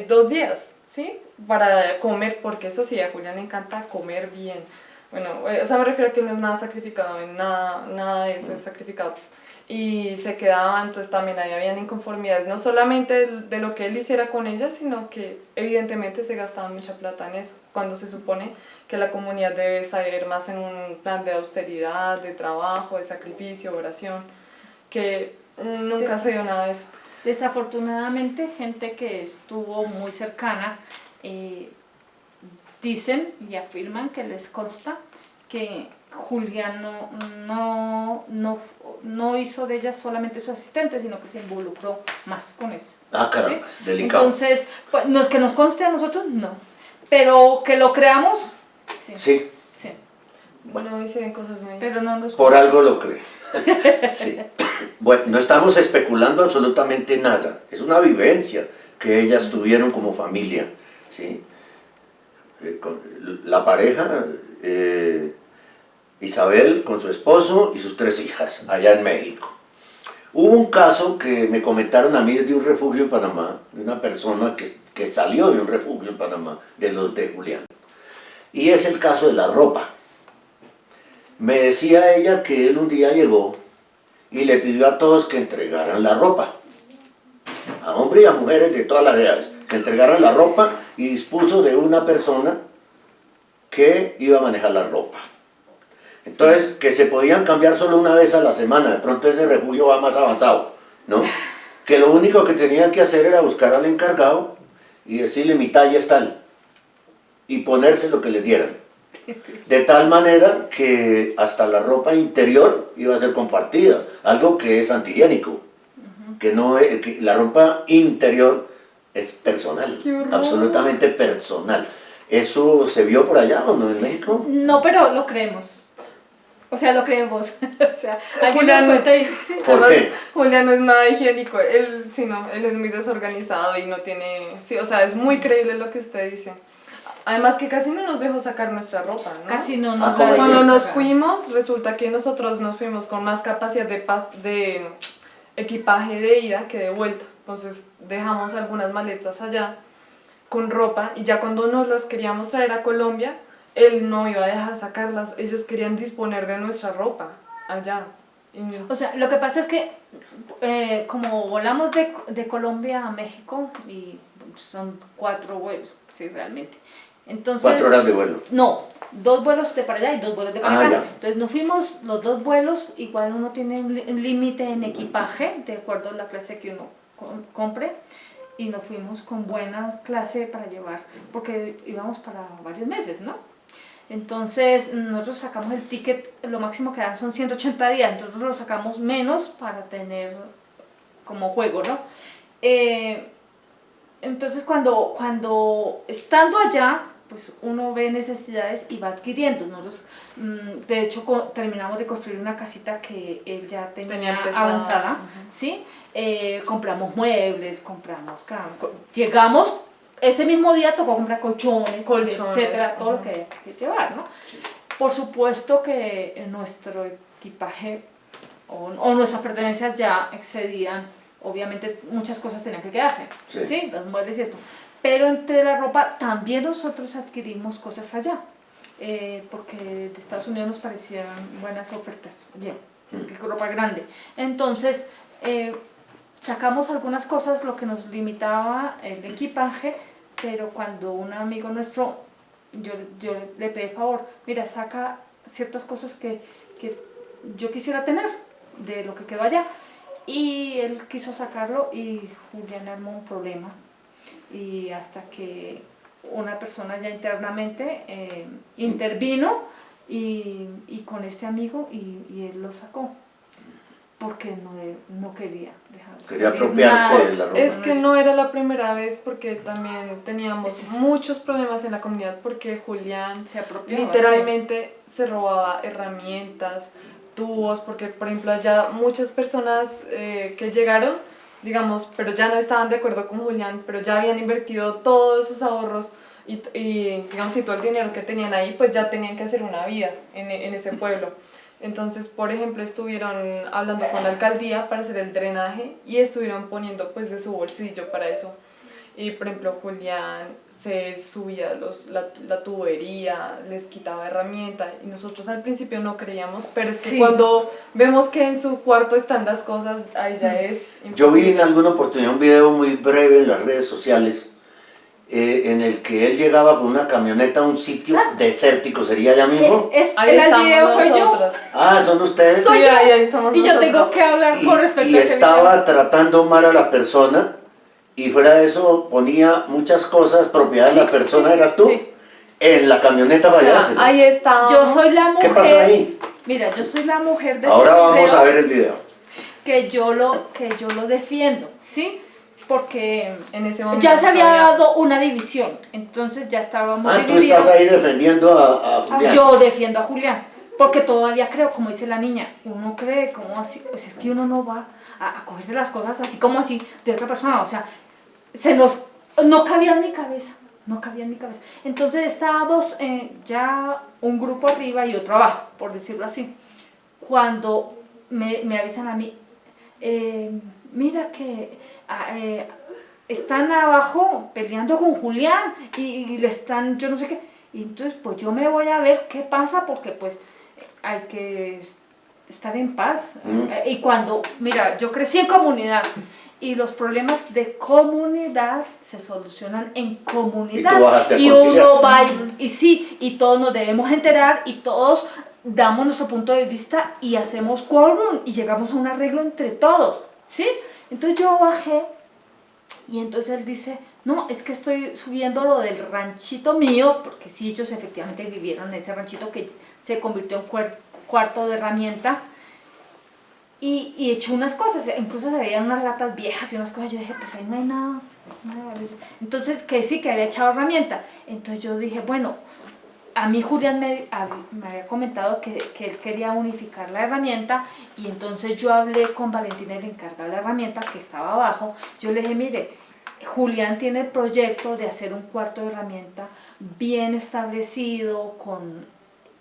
2 días, ¿sí? Para comer, porque eso sí, a Julián le encanta comer bien. Bueno, o sea, me refiero a que no es nada sacrificado, en nada de eso es sacrificado. Y se quedaban, entonces también ahí habían inconformidades, no solamente de lo que él hiciera con ella, sino que evidentemente se gastaba mucha plata en eso, cuando se supone que la comunidad debe salir más en un plan de austeridad, de trabajo, de sacrificio, oración, que nunca se dio nada de eso. Desafortunadamente, gente que estuvo muy cercana dicen y afirman que les consta que Julián no hizo de ella solamente su asistente, sino que se involucró más con eso. Ah, caramba, ¿sí? es delicado. Entonces, pues, no es que nos conste a nosotros, no. Pero que lo creamos, sí. Sí, Sí. Bueno, y se ven cosas muy... Pero no nos por algo lo creo. Sí. Bueno, no estamos especulando absolutamente nada. Es una vivencia que ellas tuvieron como familia. ¿Sí? La pareja, Isabel con su esposo y sus 3 hijas, allá en México. Hubo un caso que me comentaron a mí desde un refugio en Panamá, de una persona que salió de un refugio en Panamá, de los de Julián. Y es el caso de la ropa. Me decía ella que él un día llegó y le pidió a todos que entregaran la ropa. A hombres y a mujeres de todas las edades, que entregaran la ropa y dispuso de una persona que iba a manejar la ropa. Entonces, que se podían cambiar solo una vez a la semana, de pronto ese refugio va más avanzado, ¿no? Que lo único que tenían que hacer era buscar al encargado y decirle mi talla es tal, y ponerse lo que les dieran. De tal manera que hasta la ropa interior iba a ser compartida, algo que es antihigiénico, que la ropa interior es personal, ¡Qué horror! absolutamente personal. ¿Eso se vio por allá o no en México? No, pero lo creemos. O sea, lo creemos. O sea, alguien Julián- nos cuenta y sí. ¿Por Además, qué? Julián no es nada higiénico, él es muy desorganizado y no tiene, sí, o sea, es muy creíble lo que usted dice. Además que casi no nos dejó sacar nuestra ropa, ¿no? Casi no Ah, nos ¿cómo la así? Cuando dejan nos sacar. fuimos, resulta que nosotros nos fuimos con más capacidad de equipaje de ida que de vuelta. Entonces dejamos algunas maletas allá con ropa y ya cuando nos las queríamos traer a Colombia, él no iba a dejar sacarlas. Ellos querían disponer de nuestra ropa allá. Y O sea, lo que pasa es que como volamos de Colombia a México y son 4 vuelos, sí, realmente. Entonces, 4 horas de vuelo. no, 2 vuelos de para allá y 2 vuelos de para acá. Ya. Entonces nos fuimos los 2 vuelos, igual uno tiene un límite en equipaje, de acuerdo a la clase que uno compre, y nos fuimos con buena clase para llevar, porque íbamos para varios meses, ¿no? Entonces nosotros sacamos el ticket, lo máximo que dan son 180 días, entonces lo sacamos menos para tener como juego, ¿no? Entonces cuando estando allá, pues uno ve necesidades y va adquiriendo. Nosotros, de hecho, terminamos de construir una casita que él ya tenía avanzada, ¿sí? Compramos muebles, compramos camas, llegamos, ese mismo día tocó comprar colchones, etcétera, todo lo que hay que llevar, ¿no? Sí. Por supuesto que nuestro equipaje o nuestras pertenencias ya excedían, obviamente muchas cosas tenían que quedarse, ¿sí? Los muebles y esto. Pero entre la ropa también nosotros adquirimos cosas allá, porque de Estados Unidos nos parecían buenas ofertas, bien, ropa grande. Entonces, sacamos algunas cosas, lo que nos limitaba el equipaje, pero cuando un amigo nuestro, yo le pedí favor, mira, saca ciertas cosas que yo quisiera tener de lo que quedó allá. Y él quiso sacarlo y Julián armó un problema. Y hasta que una persona ya internamente intervino y con este amigo y él lo sacó. Porque no quería dejarse. Quería apropiarse de la ropa. Es que no era la primera vez, porque también teníamos muchos problemas en la comunidad, porque Julián se apropiaba, literalmente se robaba herramientas, tubos, porque por ejemplo allá muchas personas que llegaron, digamos, pero ya no estaban de acuerdo con Julián, pero ya habían invertido todos sus ahorros y digamos, y todo el dinero que tenían ahí, pues ya tenían que hacer una vida en ese pueblo. Entonces, por ejemplo, estuvieron hablando con la alcaldía para hacer el drenaje y estuvieron poniendo pues de su bolsillo para eso. Y por ejemplo, Julián se subía la tubería, les quitaba herramientas y nosotros al principio no creíamos, pero es que cuando vemos que en su cuarto están las cosas, ahí ya es imposible. Yo vi en alguna oportunidad un video muy breve en las redes sociales en el que él llegaba con una camioneta a un sitio desértico, ¿sería allá mismo? El video soy yo. ¿Son ustedes? Soy yo. Ahí estamos y yo tengo que hablar con respecto a ese video. Y estaba tratando mal a la persona, y fuera de eso ponía muchas cosas, propiedad de la persona, ¿eras tú? Sí. En la camioneta para llevárselas. Ahí está. Yo soy la mujer. ¿Qué pasó ahí? Mira, yo soy la mujer de Ahora vamos a ver el video. Que yo lo defiendo, ¿sí? Porque en ese momento ya se había dado una división, entonces ya estábamos divididos. Tú estás ahí defendiendo a Julián. Yo defiendo a Julián, porque todavía creo, como dice la niña, uno cree como así, o sea, es que uno no va a cogerse las cosas así como así de otra persona, o sea, no cabía en mi cabeza, Entonces estábamos ya un grupo arriba y otro abajo, por decirlo así. Cuando me avisan a mí, mira que están abajo peleando con Julián y le están, yo no sé qué, y entonces pues yo me voy a ver qué pasa, porque pues hay que estar en paz. Y cuando, mira, yo crecí en comunidad y los problemas de comunidad se solucionan en comunidad, y uno va y todos nos debemos enterar y todos damos nuestro punto de vista y hacemos quórum y llegamos a un arreglo entre todos, ¿sí? Entonces yo bajé y entonces él dice, no, es que estoy subiendo lo del ranchito mío, porque sí, ellos efectivamente vivieron en ese ranchito que se convirtió en cuarto de herramienta, y echó unas cosas, incluso se veían unas latas viejas y unas cosas. Yo dije, pues ahí no hay nada. Entonces, que sí, que había echado herramienta. Entonces yo dije, bueno, a mí Julián me había comentado que él quería unificar la herramienta, y entonces yo hablé con Valentina, el encargado de la herramienta, que estaba abajo. Yo le dije, mire, Julián tiene el proyecto de hacer un cuarto de herramienta bien establecido, con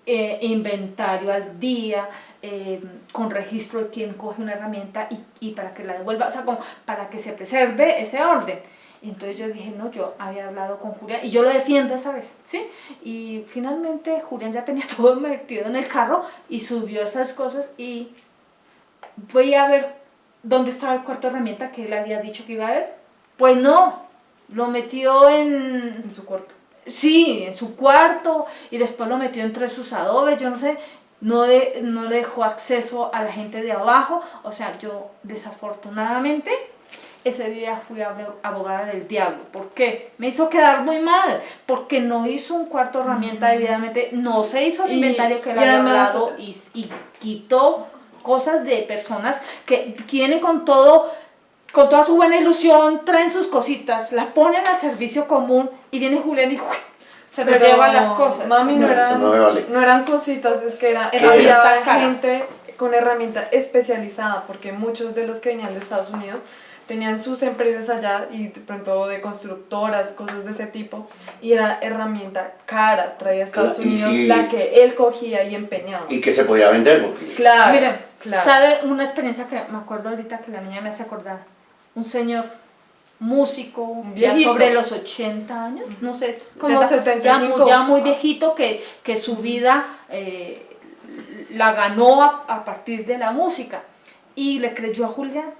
inventario al día, con registro de quién coge una herramienta y para que la devuelva, o sea, como para que se preserve ese orden. Entonces yo dije, no, yo había hablado con Julián y yo lo defiendo esa vez, ¿sí? Y finalmente Julián ya tenía todo metido en el carro y subió esas cosas, y fui a ver dónde estaba el cuarto de herramienta que él había dicho que iba a ver. Pues no lo metió en... En su cuarto. Sí, en su cuarto, y después lo metió entre sus adobes, yo no sé, no le dejó acceso a la gente de abajo. O sea, yo desafortunadamente ese día fui abogada del diablo. ¿Por qué? Me hizo quedar muy mal, porque no hizo un cuarto herramienta debidamente, no se hizo el inventario que le había hablado, y quitó cosas de personas que vienen con toda su buena ilusión, traen sus cositas, las ponen al servicio común, y viene Julián y se les lleva las cosas. Mami, no vale. eran cositas, es que había gente con herramienta especializada, porque muchos de los que venían de Estados Unidos tenían sus empresas allá, y por ejemplo de constructoras, cosas de ese tipo, y era herramienta cara, traía a Estados Unidos, sí, la que él cogía y empeñaba. Y que se podía vender. Porque... Claro. Miren, claro. ¿Sabe una experiencia que me acuerdo ahorita que la niña me hace acordar? Un señor músico, ya sobre los 80 años, no sé, como 75. Ya muy viejito, que su vida la ganó a partir de la música, y le creyó a Julián,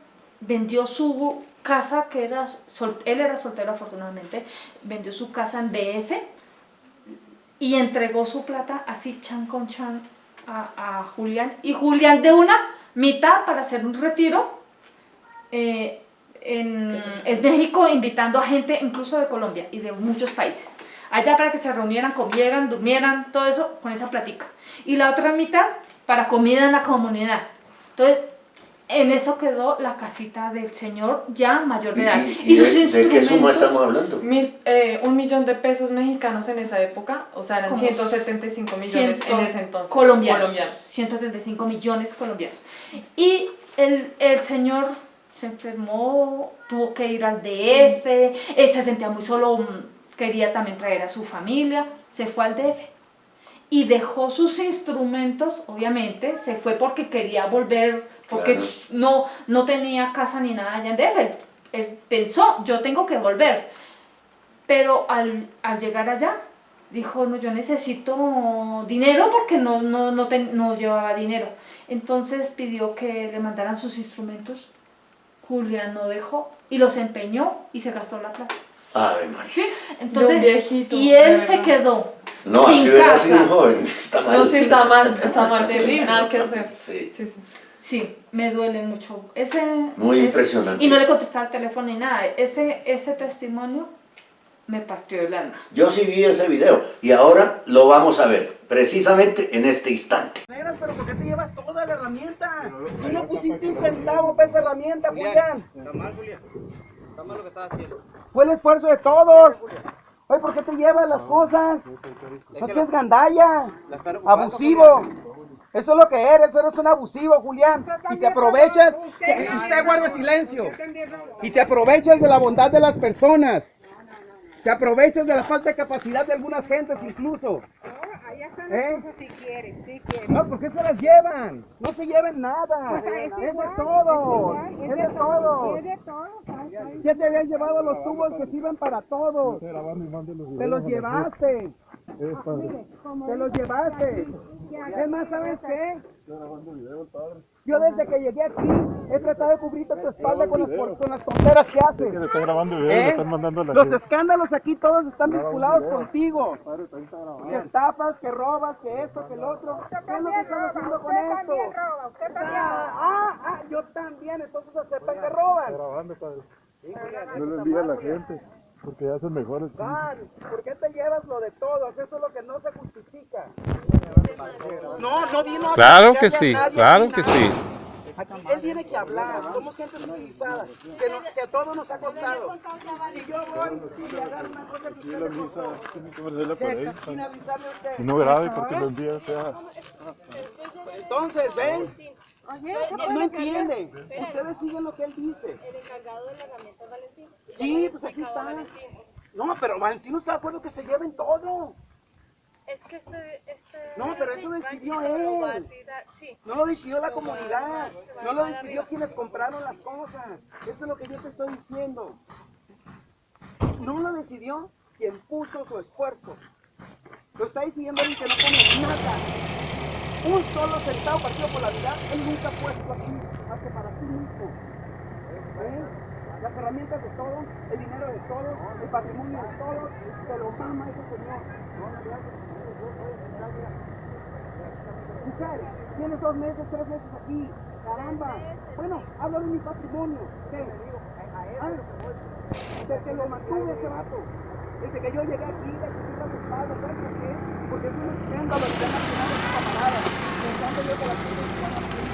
vendió su casa, que era, él era soltero afortunadamente, vendió su casa en DF y entregó su plata así chan con chan a Julián, y Julián de una mitad para hacer un retiro en México, invitando a gente incluso de Colombia y de muchos países allá para que se reunieran, comieran, durmieran, todo eso con esa platica, y la otra mitad para comida en la comunidad. Entonces en eso quedó la casita del señor ya mayor de edad. ¿Y sus instrumentos? ¿De qué suma estamos hablando? 1 millón de pesos mexicanos en esa época, o sea, eran 175 millones en ese entonces. Colombianos. 135 millones colombianos. Y el señor se enfermó, tuvo que ir al DF, se sentía muy solo, quería también traer a su familia, se fue al DF. Y dejó sus instrumentos, obviamente, se fue porque quería volver, porque claro, no tenía casa ni nada allá en DF. Él pensó, yo tengo que volver. Pero al llegar allá, dijo, no, yo necesito dinero, porque no llevaba dinero. Entonces pidió que le mandaran sus instrumentos. Julián no dejó, y los empeñó, y se gastó la plata. Ave María. ¿Sí? Entonces, viejito, y él se quedó sin casa. Un joven. Está mal. No, sí, está mal, terrible, nada que hacer. Sí, me duele mucho. Muy impresionante. Y no le contestaba el teléfono ni nada. Ese testimonio me partió el alma. Yo sí vi ese video, y ahora lo vamos a ver, precisamente en este instante. Pero ¿por qué te llevas toda la herramienta? ¿Y no pusiste un centavo para esa herramienta, Julián? Está mal, Julián. Está mal lo que estás haciendo. Fue el esfuerzo de todos. Oye, ¿por qué te llevas las cosas? No seas gandalla, abusivo. Eso es lo que eres un abusivo, Julián. Y te aprovechas, usted guarda silencio. Y te aprovechas de la bondad de las personas. Te aprovechas de la falta de capacidad de algunas gentes incluso. Si quieres. No, ¿por qué se las llevan? No se lleven nada. Es de todo. Es de todo. Ya te habían llevado los tubos que sirven para todos. Te los llevaste. Te los llevaste. Es más, ¿sabes qué? Yo desde que llegué aquí he tratado de cubrirte tu espalda con las tonteras que haces. Le están grabando video y le están mandando a la Los gente. escándalos aquí todos están vinculados contigo. Que estafas, que robas, que esto, que el otro. ¿Qué es lo que estás haciendo con esto? Yo también, entonces aceptan que roban. Grabando, padre. No le envíe a la gente, porque ya son mejores. ¿Por qué te llevas lo de todos? Eso es lo que no se justifica. No vino a Claro que sí, claro que sí. Él tiene que hablar, somos gente civilizada, que a todos nos ha costado. Si yo voy y agarro una cosa que usted le costó, Tiene que verla por ahí. sin avisarle a usted. Y no grabe porque lo envía Entonces, ¿ven? No entiende. Ustedes siguen lo que él dice. El encargado de la herramienta es Valentín. Sí, pues aquí está. No, pero Valentín no está de acuerdo que se lleven todo. Es que No, pero eso decidió él. No lo decidió la comunidad. No lo decidió quienes compraron las cosas. Eso es lo que yo te estoy diciendo. No lo decidió quien puso su esfuerzo. Lo está decidiendo alguien que no pone nada. Un solo centavo partido por la vida, él nunca ha puesto aquí, más que para sí mismo. las herramientas de todos, el dinero de todos, el patrimonio de todos, se lo mama ese señor. Mujer, tienes 2 meses, 3 meses aquí, caramba. Bueno, hablo de mi patrimonio. ¿Qué? Desde que lo mantuve ese vato. Desde que yo llegué aquí, le puse las espaldas, ¿sabes por qué? Porque es un escándalo a nivel nacional de esta camarada. Pensando yo que la gente se van a hacer.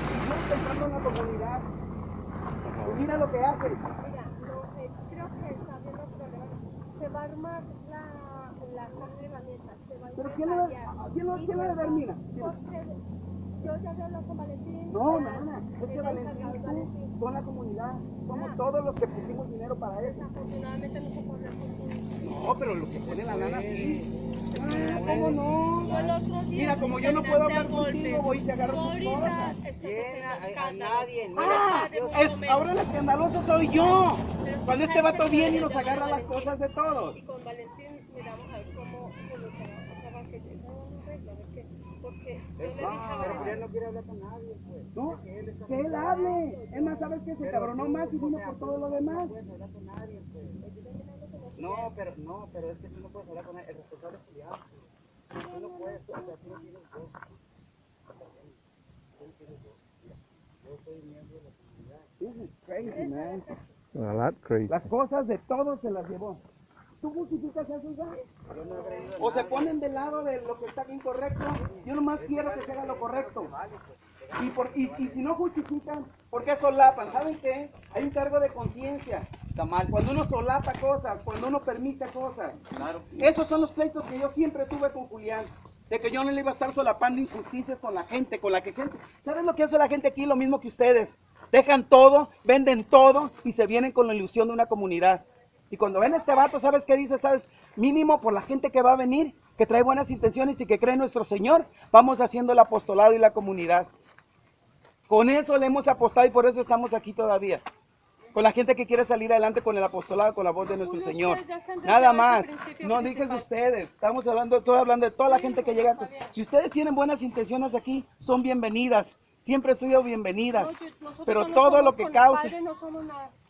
Y yo pensando en la comunidad. Y mira lo que hace. Mira, no, creo que está habiendo problemas. Se va a armar la herramienta. Se va a Pero ¿quién lo determina? Porque yo ya hablo con Valentín. No, es que Valentín, tú, con la comunidad, somos todos los que pusimos dinero para eso. Desafortunadamente no se puede hacer. No, pero los que ponen la lana sí. ¿Cómo no? Yo el otro día Mira, como yo no puedo hablar golpes. contigo, voy y te agarro Tú tus ahorita cosas. a nadie. Ahora el escandaloso soy yo. Cuando este vato viene y nos agarra las cosas de todos. Y con Valentín miramos a ver cómo solucionamos. O sea, que eso no arregla, a ver qué. Porque yo le dije a Valentín. no quiere hablar con nadie, pues. No, que él hable. Es más, ¿sabes qué? Se cabronó más y vino por todo lo demás. No, pero es que tú no puedes hablar con él. El responsable es Julián. Tú no puedes, o sea, tú no tienes voz. Yo soy miembro de la comunidad. This is crazy, man. A lot crazy. Las cosas de todos se las llevó. ¿Tú justificas eso ya? O se ponen del lado de lo que está incorrecto. Yo nomás quiero que se haga lo correcto. Y si no justifican, ¿por qué solapan? ¿Saben qué? Hay un cargo de conciencia. Está mal. Cuando uno solapa cosas, cuando uno permite cosas. Claro. Esos son los pleitos que yo siempre tuve con Julián. De que yo no le iba a estar solapando injusticias con la gente, ¿Sabes lo que hace la gente aquí? Lo mismo que ustedes. Dejan todo, venden todo y se vienen con la ilusión de una comunidad. Y cuando ven a este vato, ¿sabes qué dice? ¿Sabes? Mínimo por la gente que va a venir, que trae buenas intenciones y que cree en nuestro Señor, vamos haciendo el apostolado y la comunidad. Con eso le hemos apostado y por eso estamos aquí todavía. Con la gente que quiere salir adelante con el apostolado, con la voz de nuestro Señor. Nada más. No digan ustedes. Estoy hablando de toda la gente que llega. Si ustedes tienen buenas intenciones aquí, son bienvenidas. Siempre he sido bienvenidas. Pero todo lo que cause...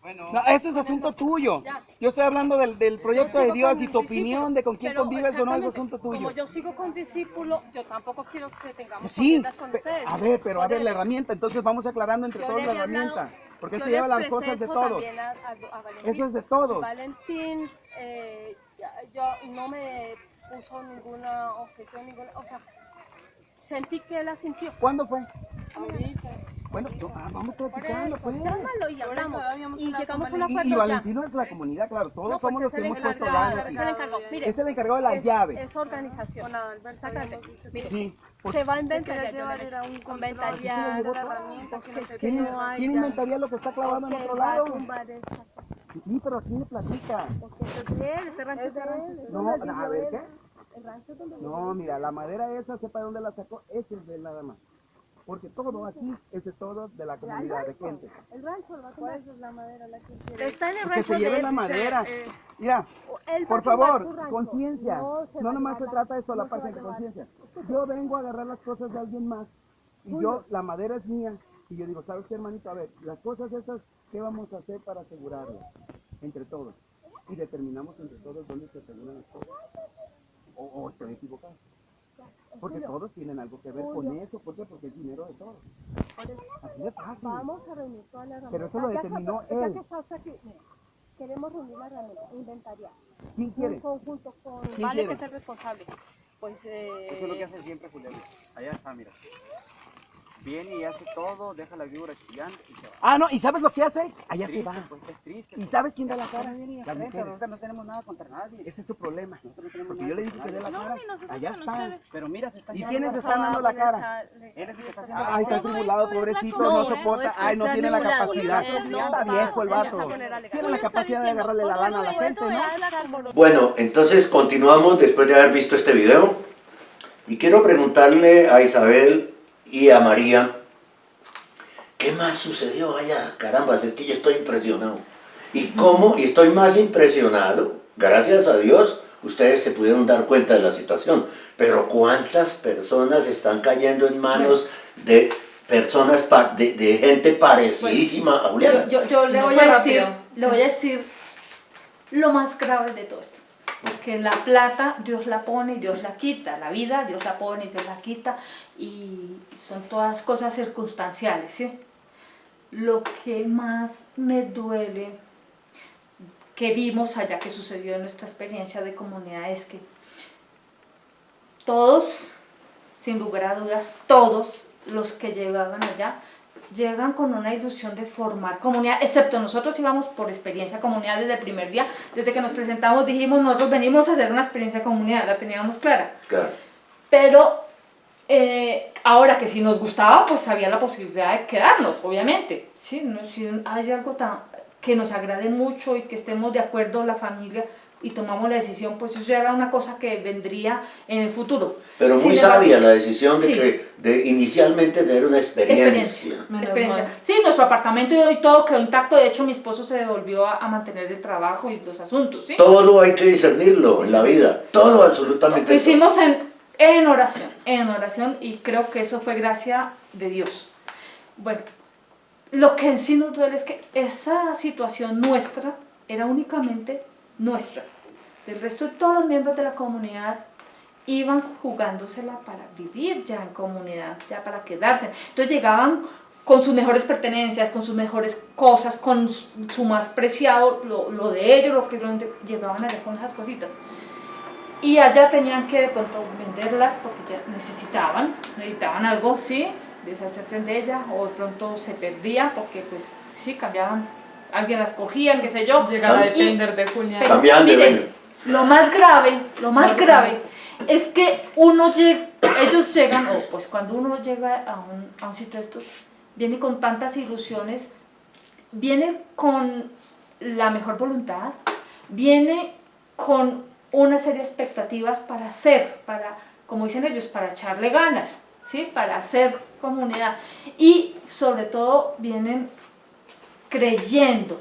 No, ese es asunto tuyo. Yo estoy hablando del proyecto de Dios y tu opinión de con quién convives o no es asunto tuyo. Como yo sigo con discípulos, yo tampoco quiero que tengamos Sí, contiendas con ustedes. a ver, la herramienta. Entonces vamos aclarando entre todos la herramienta. Porque se lleva las cosas de todos. Eso es de todos. Valentín, yo no me puso ninguna objeción, o sea, sentí que él la sintió. ¿Cuándo fue? Ahorita. Bueno, vamos platicando, pues. Llámalo y hablamos. Y llegamos a un acuerdo. Y Valentino es la comunidad, claro. Todos somos los que hemos puesto ganas aquí. Es el encargado. Mire, Es el encargado de las llaves. Es organización. Exactamente. Mire, Sí. Pues, se va a inventariar. Inventariar. ¿Quién inventaría lo que está clavado en otro lado? Sí, pero ¿quién le platica? No, a ver, ¿qué? No, mira, la madera esa, sepa de dónde la sacó, ese es de él nada más. Porque todo aquí es de todos de la comunidad, de gente. El rancho, ¿cuál es la madera la que quiere? Está en el Que rancho se lleve de la él. madera. Mira, Él va por a tomar favor, su rancho. conciencia. No nomás se trata de solaparse no se de va a conciencia. Yo vengo a agarrar las cosas de alguien más y yo, la madera es mía. Y yo digo, ¿sabes qué, hermanito? A ver, las cosas esas, ¿qué vamos a hacer para asegurarlas? Entre todos. Y determinamos entre todos dónde se aseguran las cosas. O estoy equivocado. Porque todos tienen algo que ver con eso. ¿Por qué? Porque es dinero de todos. Así de fácil. Vamos a reunir toda la herramienta. Pero eso lo determinó Ya él. que estás aquí, mira, queremos reunir la herramienta, inventariar. ¿Quién quiere? En conjunto con... ¿Quién Vale, quiere? que es el responsable. Pues, Eso es lo que hace siempre Julián. Allá está, mira. Viene y hace todo, deja la víbora chillando y se va. Ah, no, ¿y sabes lo que hace? Allá se Triste, va. pues es triste. ¿Y sabes quién da la cara? Las Frente, mujeres. nosotros no tenemos nada contra nadie. Ese es su problema. Nosotros no tenemos Porque nada yo le dije contra que dé la nadie. cara. Allá está. Pero mira, se está ¿Y llevando quiénes la están dando la cara? Él es el que está haciendo Ay, está tribulado, pobrecito, no soporta. Ay, no tiene la capacidad. Está viejo el vato. Tiene la capacidad de agarrarle la lana a la gente, ¿no? Bueno, entonces continuamos después de haber visto este video. Y quiero preguntarle a Isabel y a María, ¿qué más sucedió allá? Carambas, es que yo estoy impresionado. ¿Y cómo? Y estoy más impresionado, gracias a Dios, ustedes se pudieron dar cuenta de la situación. Pero ¿cuántas personas están cayendo en manos de personas, de gente parecidísima a Julián. Yo le No voy fue a decir, rápido. le voy a decir lo más grave de todo esto. Porque la plata Dios la pone y Dios la quita, la vida Dios la pone y Dios la quita, y son todas cosas circunstanciales, ¿sí? Lo que más me duele que vimos allá, que sucedió en nuestra experiencia de comunidad, es que todos, sin lugar a dudas, todos los que llegaban allá, llegan con una ilusión de formar comunidad, excepto nosotros íbamos por experiencia comunidad desde el primer día, desde que nos presentamos dijimos, nosotros venimos a hacer una experiencia comunidad, la teníamos clara. Claro. Pero ahora que si nos gustaba, pues había la posibilidad de quedarnos, obviamente. ¿Sí? No, si hay algo que nos agrade mucho y que estemos de acuerdo la familia y tomamos la decisión, pues eso ya era una cosa que vendría en el futuro. Pero muy Sin sabia embargo, la decisión de, sí. de inicialmente tener una experiencia. Menos Experiencia. mal. Sí, nuestro apartamento y todo quedó intacto. De hecho, mi esposo se devolvió a mantener el trabajo y los asuntos. ¿Sí? Todo hay que discernirlo en la vida. Todo, absolutamente. Lo hicimos en oración, y creo que eso fue gracia de Dios. Bueno, lo que en sí nos duele es que esa situación nuestra era únicamente nuestra. Del resto de todos los miembros de la comunidad iban jugándosela para vivir ya en comunidad, ya para quedarse. Entonces llegaban con sus mejores pertenencias, con sus mejores cosas, con su más preciado, lo de ellos, lo que llegaban allá con esas cositas. Y allá tenían que de pronto venderlas porque ya necesitaban algo, ¿sí? Deshacerse de ellas, o de pronto se perdía porque pues sí, cambiaban, alguien las cogía, qué sé yo. Llegar a depender de Julián. Pero, Cambian de miren, dueño. lo más grave es que ellos llegan, o pues cuando uno llega a un sitio de estos, viene con tantas ilusiones, viene con la mejor voluntad, viene con una serie de expectativas para hacer, como dicen ellos, para echarle ganas, ¿sí? Para hacer comunidad, y sobre todo vienen creyendo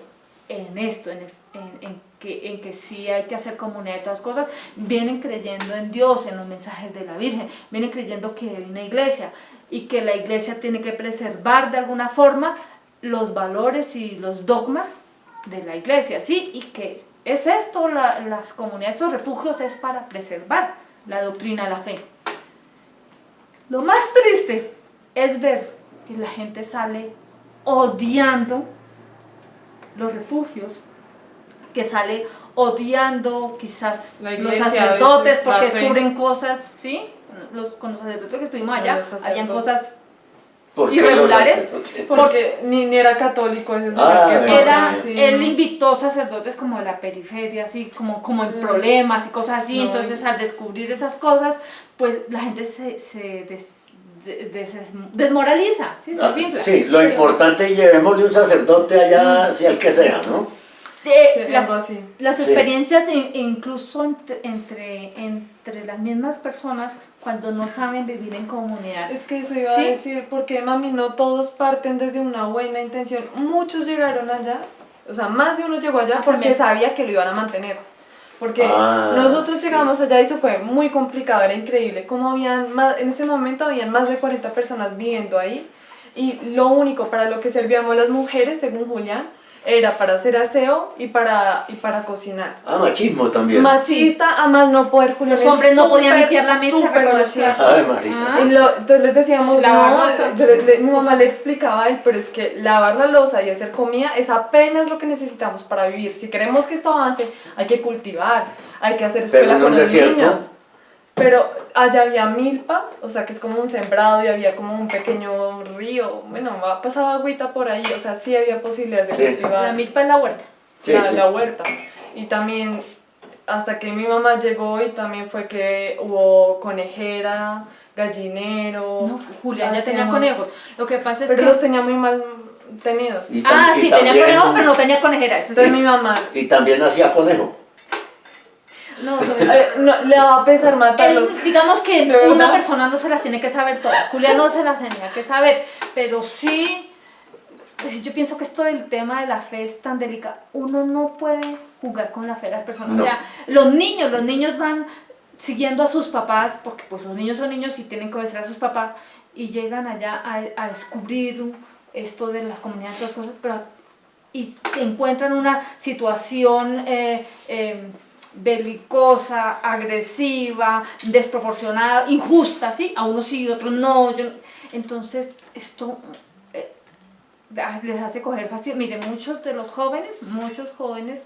en esto, en que sí hay que hacer comunidad y todas las cosas, vienen creyendo en Dios, en los mensajes de la Virgen, vienen creyendo que hay una iglesia y que la iglesia tiene que preservar de alguna forma los valores y los dogmas de la iglesia, ¿sí? Y que es esto, las comunidades, estos refugios es para preservar la doctrina de la fe. Lo más triste es ver que la gente sale odiando los refugios, que sale odiando quizás La los iglesia, sacerdotes a veces, porque la fe. descubren cosas, ¿sí? Con los sacerdotes que estuvimos allá, Los sacerdotes. habían cosas ¿Por qué irregulares. Porque ni era católico ese señor Ah, que fue. Era, Sí. él invitó sacerdotes como de la periferia, así como en problemas y cosas así. No, Entonces al descubrir esas cosas, pues la gente se desmoraliza, ¿sí? Se desinfla. Sí, lo importante es llevémosle un sacerdote allá, sea el que sea, ¿no? Sí, algo así. Las Sí. experiencias incluso entre las mismas personas cuando no saben vivir en comunidad. Es que eso iba Sí. a decir, porque mami, no todos parten desde una buena intención. Muchos llegaron allá, o sea, más de uno llegó allá porque También. sabía que lo iban a mantener. Porque Ah, nosotros sí. llegamos allá y eso fue muy complicado, era increíble. Como en ese momento habían más de 40 personas viviendo ahí, y lo único para lo que servíamos las mujeres, según Julián, era para hacer aseo y para cocinar. Ah, machismo también. Machista, a más no poder, Julián. Los es hombres no podían súper, limpiar la mesa súper con los machista. platos. Ay, María. Ah. Y entonces les decíamos, Lavar no, loza. mi mamá le explicaba a él, pero es que lavar la loza y hacer comida es apenas lo que necesitamos para vivir. Si queremos que esto avance, hay que cultivar, hay que hacer escuela Pero en con un los desierto. niños. Pero allá había milpa, o sea que es como un sembrado y había como un pequeño río, bueno, pasaba agüita por ahí, o sea sí había posibilidades de Sí. cultivar La milpa es la huerta. Sí, sí. la huerta. Y también hasta que mi mamá llegó y también fue que hubo conejera, gallinero. No, Julián ya hacían- tenía conejos. Lo que pasa es Pero que... los tenía muy mal tenidos. Y Ah, y sí, tenía también- conejos, pero no tenía conejera, eso Entonces sí. mi mamá Y también hacía conejo. No, no, le va a pesar matarlos. digamos que ¿De verdad? una persona no se las tiene que saber todas. Julián no se las tenía que saber, pero sí, pues, yo pienso que esto del tema de la fe es tan delicado. Uno no puede jugar con la fe de las personas. No. O sea, los niños van siguiendo a sus papás, porque pues los niños son niños y tienen que obedecer a sus papás, y llegan allá a descubrir esto de la comunidad, todas las cosas, y encuentran una situación belicosa, agresiva, desproporcionada, injusta, ¿sí? A unos sí y otros no. Entonces, esto les hace coger fastidio. Mire, muchos jóvenes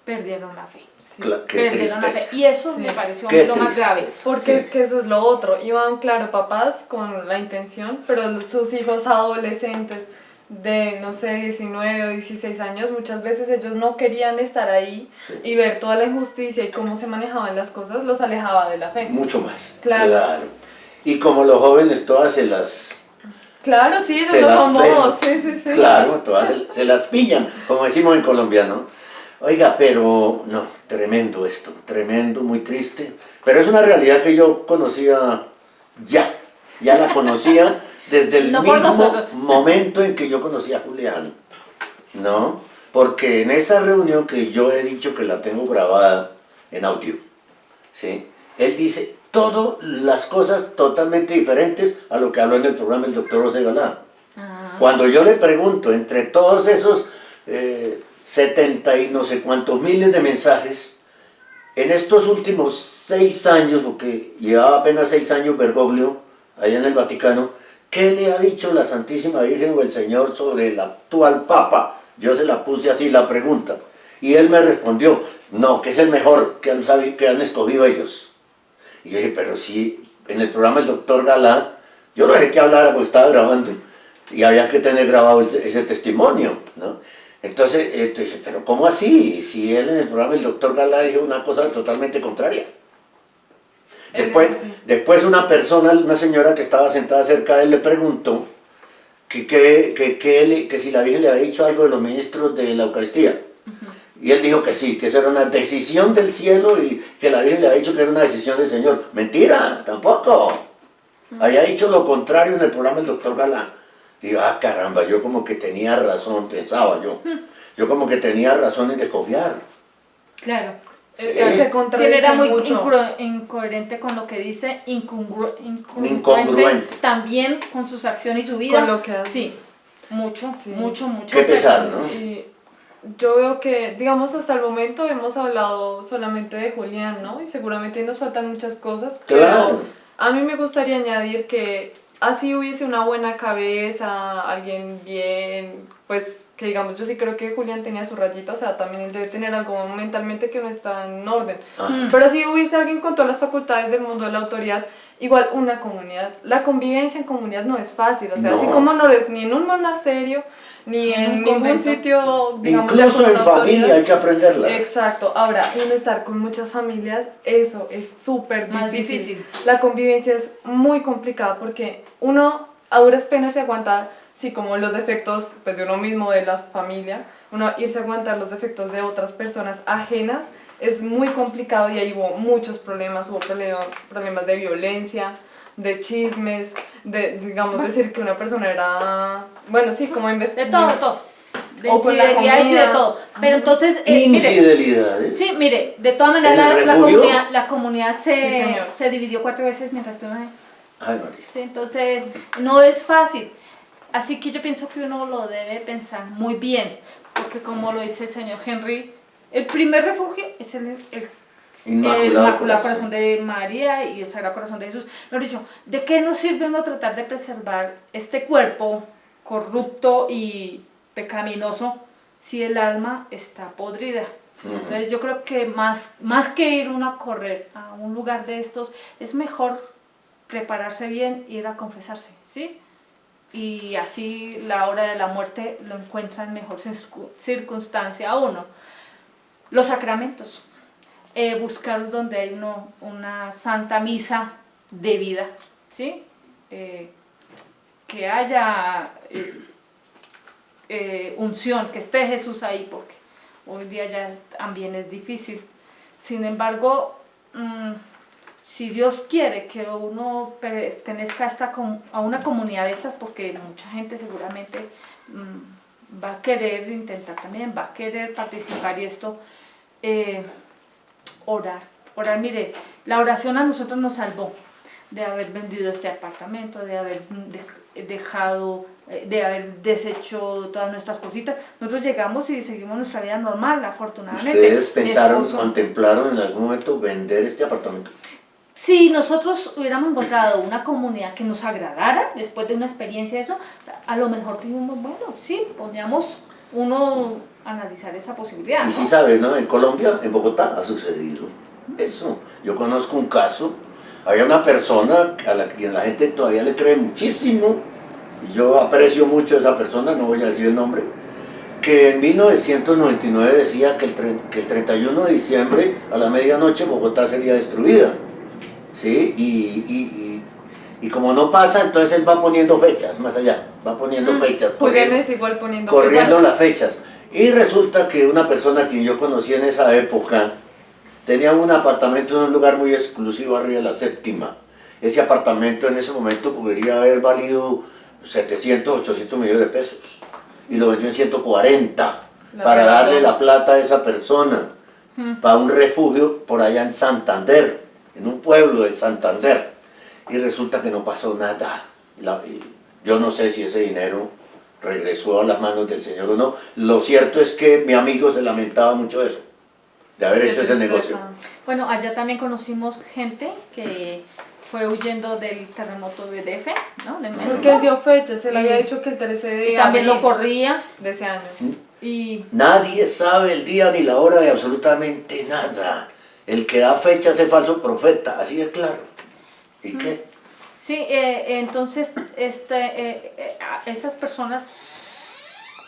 perdieron la fe. Sí. Qué Perdieron la fe. tristeza. Y eso Sí. me pareció Qué lo más grave. tristeza. Porque Sí. es que eso es lo otro. Iban, claro, papás con la intención, pero sus hijos adolescentes de, no sé, 19 o 16 años, muchas veces ellos no querían estar ahí Sí. y ver toda la injusticia y cómo se manejaban las cosas, los alejaba de la fe. Mucho más. Claro. Y como los jóvenes todas se las... Claro, sí, se ellos no las son bobos, sí, sí, sí. Claro, todas se las pillan, como decimos en colombiano. Oiga, pero no, tremendo esto, tremendo, muy triste. Pero es una realidad que yo conocía ya la conocía desde el No por mismo nosotros. momento en que yo conocí a Julián, ¿no? Porque en esa reunión que yo he dicho que la tengo grabada en audio, ¿sí? Él dice todas las cosas totalmente diferentes a lo que habló en el programa el doctor José Galán. Cuando yo le pregunto, entre todos esos 70 y no sé cuántos miles de mensajes, en estos últimos 6 años, porque llevaba apenas 6 años Bergoglio, allá en el Vaticano, ¿qué le ha dicho la Santísima Virgen o el Señor sobre el actual Papa? Yo se la puse así la pregunta, y él me respondió, no, que es el mejor que han escogido ellos. Y yo dije, pero sí, en el programa el doctor Galán, yo no dejé que hablara porque estaba grabando, y había que tener grabado ese testimonio, ¿no? Entonces, dije, pero ¿cómo así? Si él en el programa el doctor Galán dijo una cosa totalmente contraria. Después una persona, una señora que estaba sentada cerca de él le preguntó que si la Virgen le había dicho algo de los ministros de la Eucaristía. Y él dijo que sí, que eso era una decisión del cielo y que la Virgen le había dicho que era una decisión del Señor. Mentira, tampoco. Había dicho lo contrario en el programa del doctor Galán. Y yo, caramba, yo como que tenía razón, pensaba yo. Yo como que tenía razón en desconfiar. Claro. Sí. Él se Sí, él contradice era muy mucho. incoherente con lo que dice, incongruente Incongruente. también con sus acciones y su vida. Con lo que hace. Sí, mucho. Qué pesar, ¿no? Y yo veo que, digamos, hasta el momento hemos hablado solamente de Julián, ¿no? Y seguramente nos faltan muchas cosas, Claro. pero a mí me gustaría añadir que así hubiese una buena cabeza, alguien bien, pues que digamos, yo sí creo que Julián tenía su rayita, o sea, también él debe tener algo mentalmente que no está en orden. Pero si hubiese alguien con todas las facultades del mundo de la autoridad, igual una comunidad, la convivencia en comunidad no es fácil, o sea, No. así como no es ni en un monasterio, ni en un ningún convento. sitio, digamos, ya Incluso con en una familia autoridad. hay que aprenderla. Exacto, ahora, uno estar con muchas familias, eso es súper Más difícil. difícil. La convivencia es muy complicada porque uno a duras penas se aguanta, sí, como los defectos pues, de uno mismo, de la familia, uno irse a aguantar los defectos de otras personas ajenas es muy complicado y ahí hubo muchos problemas, hubo problemas de violencia, de chismes, de, digamos, decir que una persona era, bueno, sí, como De todo, de todo. De O con la infidelidades y de comida. todo. Pero entonces, mire, Infidelidades. sí, mire, de todas maneras ¿El la repudio? comunidad Sí, señor. se dividió 4 veces mientras estuve ahí. Ay, María. Sí, entonces, no es fácil. Así que yo pienso que uno lo debe pensar muy bien, porque como lo dice el señor Henry, el primer refugio es el Inmaculado Corazón de María y el Sagrado Corazón de Jesús. Lo dicho, ¿de qué nos sirve uno tratar de preservar este cuerpo corrupto y pecaminoso si el alma está podrida? Entonces yo creo que más que ir uno a correr a un lugar de estos, es mejor prepararse bien, ir a confesarse, ¿sí? Y así la hora de la muerte lo encuentra en mejor circunstancia a uno. Los sacramentos. Buscar donde hay una santa misa de vida, ¿sí? Que haya unción, que esté Jesús ahí, porque hoy día ya también es difícil. Sin embargo, si Dios quiere que uno pertenezca a una comunidad de estas, porque mucha gente seguramente va a querer intentar también, va a querer participar y esto, orar, mire, la oración a nosotros nos salvó. de haber vendido este apartamento, de haber dejado, de haber deshecho todas nuestras cositas. Nosotros llegamos y seguimos nuestra vida normal, afortunadamente. ¿Ustedes Mi pensaron, esposo- contemplaron en algún momento vender este apartamento? Si nosotros hubiéramos encontrado una comunidad que nos agradara, después de una experiencia de eso, a lo mejor dijimos, bueno, sí, podríamos uno analizar esa posibilidad, Y ¿no? sí sabes, ¿no? En Colombia, en Bogotá, ha sucedido eso. Yo conozco un caso, había una persona a la que la gente todavía le cree muchísimo, y yo aprecio mucho a esa persona, no voy a decir el nombre, que en 1999 decía que el 31 de diciembre a la medianoche Bogotá sería destruida. ¿Sí? Y como no pasa, entonces él va poniendo fechas más allá, va poniendo fechas, Julián es igual poniendo corriendo fechas. las fechas. Y resulta que una persona que yo conocí en esa época tenía un apartamento en un lugar muy exclusivo arriba de la Séptima. Ese apartamento en ese momento podría haber valido 700, 800 millones de pesos. Y lo vendió en 140 para darle la plata a esa persona, para un refugio por allá en Santander, en un pueblo de Santander. Y resulta que no pasó nada. Yo no sé si ese dinero regresó a las manos del Señor o no. Lo cierto es que mi amigo se lamentaba mucho de eso, de haber hecho ese negocio. Bueno, allá también conocimos gente que fue huyendo del terremoto de DF, ¿no? De México. Porque él dio fechas, él había Y- dicho que el 13 de Y también lo abril corría. de ese año. Y Nadie sabe el día ni la hora de absolutamente nada. El que da fecha es el falso profeta, así de claro. ¿Y qué? sí, entonces esas personas,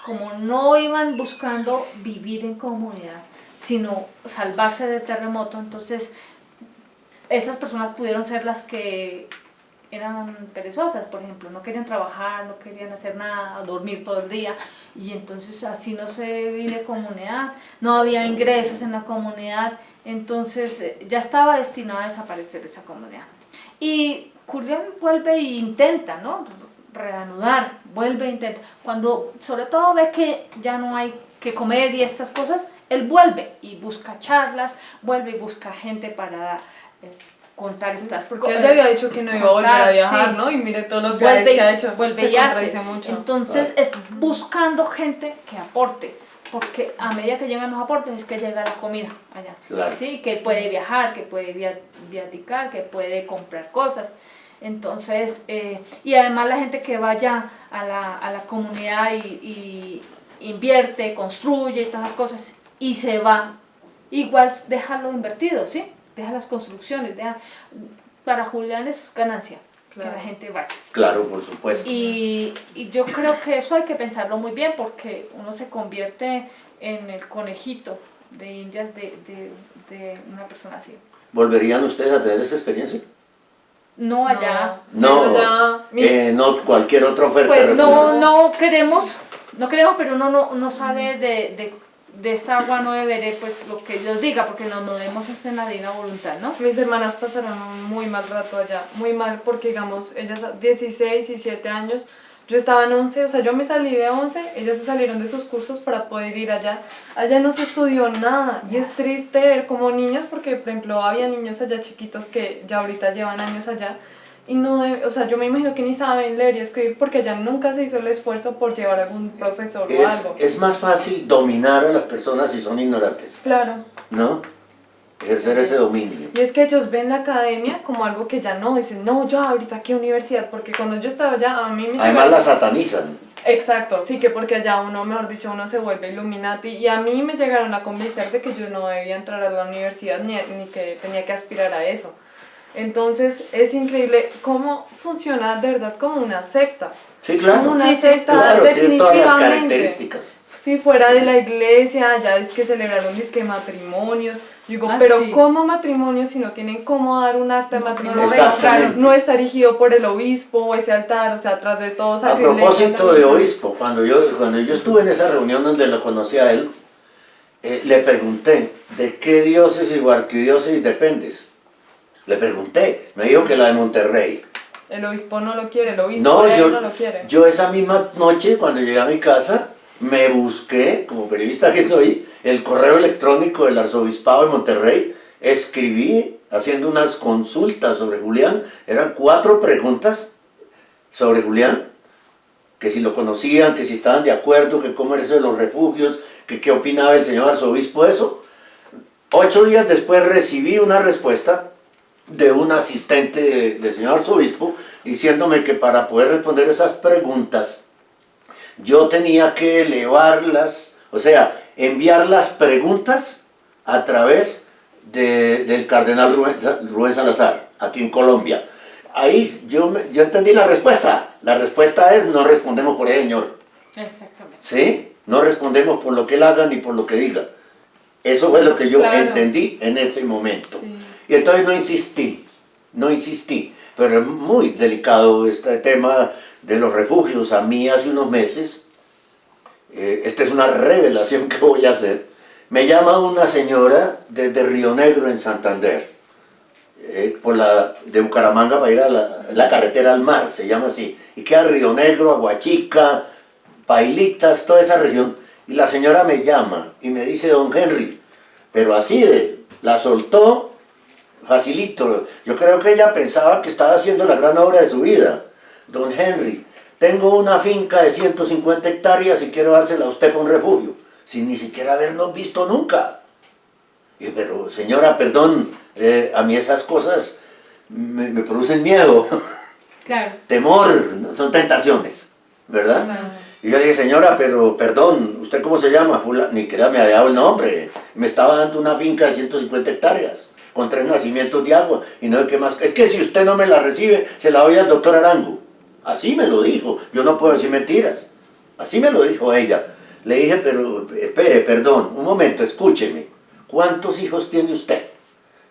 como no iban buscando vivir en comunidad, sino salvarse del terremoto, entonces esas personas pudieron ser las que eran perezosas, por ejemplo, no querían trabajar, no querían hacer nada, dormir todo el día, y entonces así no se vive comunidad, no había ingresos en la comunidad, entonces ya estaba destinada a desaparecer esa comunidad. Y Julián vuelve e intenta, ¿no? Reanudar, vuelve e intenta. Cuando sobre todo ve que ya no hay que comer y estas cosas, él vuelve y busca charlas, vuelve y busca gente para contar estas cosas. Porque él ya había dicho que no iba a volver a viajar, ¿no? Y mire todos los viajes que ha hecho. Vuelve se y hace. contradice mucho. Entonces es buscando gente que aporte, porque a medida que llegan los aportes es que llega la comida allá. Claro. ¿Sí? Que puede viajar, que puede viaticar, que puede comprar cosas. Entonces, y además la gente que vaya a la comunidad y invierte, construye y todas las cosas y se va, igual dejarlo invertido, ¿sí? Deja las construcciones, para Julián es ganancia, Claro. que la gente vaya. Claro, por supuesto. Y yo creo que eso hay que pensarlo muy bien porque uno se convierte en el conejito de indias de una persona así. ¿Volverían ustedes a tener esa experiencia? No allá. No, Pero ya, no cualquier otra oferta. Pues retorno. no queremos, pero uno no sale de esta agua, no beberé pues lo que Dios diga, porque nos movemos en la divina voluntad, ¿no? mis hermanas pasaron un muy mal rato allá, muy mal porque digamos, ellas 16 y 7 años, yo estaba en 11, o sea, yo me salí de 11, ellas se salieron de sus cursos para poder ir allá. Allá no se estudió nada y es triste ver como niños, porque por ejemplo había niños allá chiquitos que ya ahorita llevan años allá y no, o sea, yo me imagino que ni saben leer y escribir porque allá nunca se hizo el esfuerzo por llevar a algún profesor o algo. Es más fácil dominar a las personas si son ignorantes, Claro. ¿no? Ejercer ese dominio. Y es que ellos ven la academia como algo que ya no, dicen, no, yo ahorita qué universidad, porque cuando yo estaba allá, a mí me Además la satanizan. Exacto, sí, que porque allá uno, mejor dicho, uno se vuelve Illuminati, y a mí me llegaron a convencer de que yo no debía entrar a la universidad ni que tenía que aspirar a eso. Entonces es increíble cómo funciona de verdad como una secta. Sí, claro. Como una Sí, sí, secta, Claro, tiene todas las definitivamente. características. Si fuera de la iglesia, ya es que celebraron disque matrimonios. Yo digo, Ah, pero sí. ¿cómo matrimonios si no tienen cómo dar un acta de matrimonio? Exactamente. No está erigido por el obispo, ese altar, o sea, atrás de todo A sacrilegio. propósito de obispo, cuando yo estuve en esa reunión donde lo conocí a él, le pregunté, ¿de qué diócesis o arquidiócesis dependes? Le pregunté, me dijo que la de Monterrey. El obispo no lo quiere, el obispo No, de él no lo quiere. yo esa misma noche, cuando llegué a mi casa, me busqué, como periodista que soy, el correo electrónico del arzobispado de Monterrey, escribí haciendo unas consultas sobre Julián. Eran 4 preguntas sobre Julián, que si lo conocían, que si estaban de acuerdo, que cómo era eso de los refugios, que qué opinaba el señor arzobispo de eso. 8 días después recibí una respuesta de un asistente del señor arzobispo diciéndome que para poder responder esas preguntas yo tenía que elevarlas, o sea, enviar las preguntas a través del cardenal Rubén Salazar, aquí en Colombia. Ahí yo entendí la respuesta. La respuesta es: no respondemos por el señor. Exactamente. ¿Sí? No respondemos por lo que él haga ni por lo que diga. Eso fue lo que yo Claro. entendí en ese momento. Sí. Y entonces no insistí. Pero es muy delicado este tema de los refugios. A mí hace unos meses, esta es una revelación que voy a hacer, me llama una señora desde Río Negro en Santander, de Bucaramanga para ir a la carretera al mar, se llama así, y queda Río Negro, Aguachica, Pailitas, toda esa región, y la señora me llama y me dice: don Henry, pero así la soltó facilito. Yo creo que ella pensaba que estaba haciendo la gran obra de su vida. Don Henry, tengo una finca de 150 hectáreas y quiero dársela a usted para un refugio, sin ni siquiera habernos visto nunca. Y pero señora, perdón, a mí esas cosas me producen miedo, Claro. temor, son tentaciones, ¿verdad? Claro. Y yo le dije: señora, pero perdón, ¿usted cómo se llama? Ni siquiera me había dado el nombre. Me estaba dando una finca de 150 hectáreas, con 3 nacimientos de agua, y no sé qué más. Es que si usted no me la recibe, se la doy al doctor Arango. Así me lo dijo, yo no puedo decir mentiras. Así me lo dijo ella. Le dije: pero espere, perdón, un momento, escúcheme. ¿Cuántos hijos tiene usted?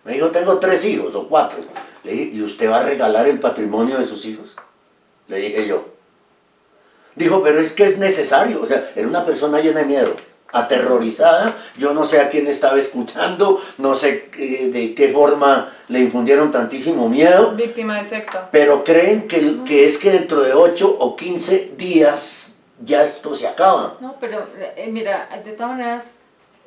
Me dijo: tengo 3 hijos o 4. Le dije: ¿y usted va a regalar el patrimonio de sus hijos? Le dije yo. Dijo: pero es que es necesario. O sea, era una persona llena de miedo, aterrorizada. Yo no sé a quién estaba escuchando, no sé de qué forma le infundieron tantísimo miedo, Víctima de secta. pero creen que es que dentro de 8 o 15 días ya esto se acaba. No, pero mira, de todas maneras,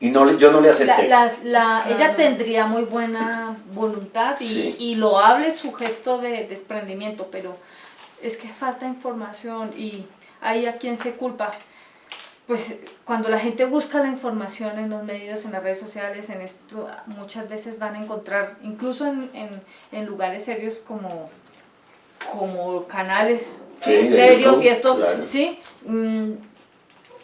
Y yo no le acepté. ella tendría muy buena voluntad Sí. y loable su gesto de desprendimiento, pero es que falta información y ahí a quién se culpa. Pues cuando la gente busca la información en los medios, en las redes sociales, en esto, muchas veces van a encontrar, incluso en lugares serios como canales Sí, de serios YouTube, y esto, claro. ¿sí?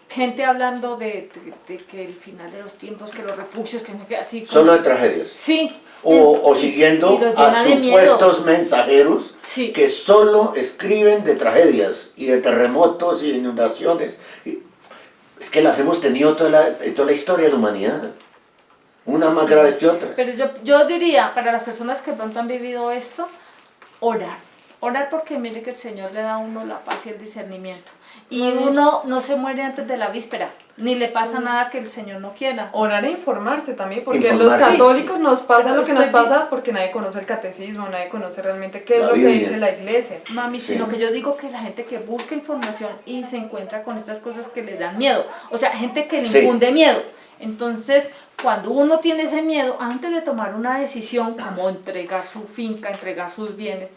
Gente hablando de que el final de los tiempos, que los refugios, que no, que así. Solo de tragedias. Sí. O Y siguiendo los a llena de miedo. supuestos mensajeros Sí. que solo escriben de tragedias y de terremotos y de inundaciones. Es que las hemos tenido en toda la historia de la humanidad. Unas más graves que otras. Pero yo diría, para las personas que pronto han vivido esto, orar. Orar porque mire que el Señor le da a uno la paz y el discernimiento. Y uno no se muere antes de la víspera, ni le pasa nada que el Señor no quiera. Orar e informarse también, porque Informarse. los católicos nos pasa lo que nos Estoy pasa porque nadie conoce el catecismo, nadie conoce realmente qué es La lo que Biblia. dice la iglesia. Mami, Sí. sino que yo digo que la gente que busca información y se encuentra con estas cosas que le dan miedo, o sea, gente que le Sí. infunde miedo. Entonces, cuando uno tiene ese miedo, antes de tomar una decisión como entregar su finca, entregar sus bienes,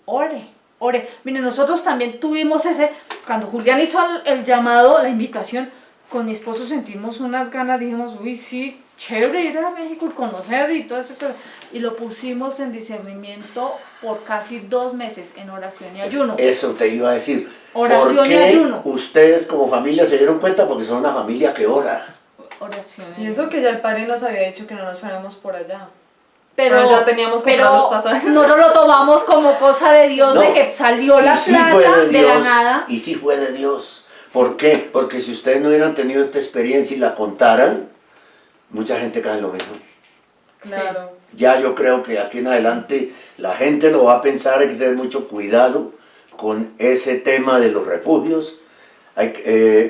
ore. Mire, nosotros también tuvimos cuando Julián hizo el llamado, la invitación, con mi esposo sentimos unas ganas, dijimos: uy, sí, chévere ir a México y conocer y todo eso, y lo pusimos en discernimiento por casi 2 meses en oración y ayuno. Eso te iba a decir. Oración ¿Por y qué ayuno. ustedes como familia se dieron cuenta? Porque son una familia que ora. Oración Y eso que ya el padre nos había dicho que no nos fuéramos por allá. pero ya teníamos comprados los pasajes. no lo tomamos como cosa de Dios, No. de que salió la Y sí plata fue de de la Dios, nada. Y sí fue de Dios. ¿Por qué? Porque si ustedes no hubieran tenido esta experiencia y la contaran, mucha gente cae en lo mismo. Claro. Ya yo creo que aquí en adelante la gente lo va a pensar, hay que tener mucho cuidado con ese tema de los refugios.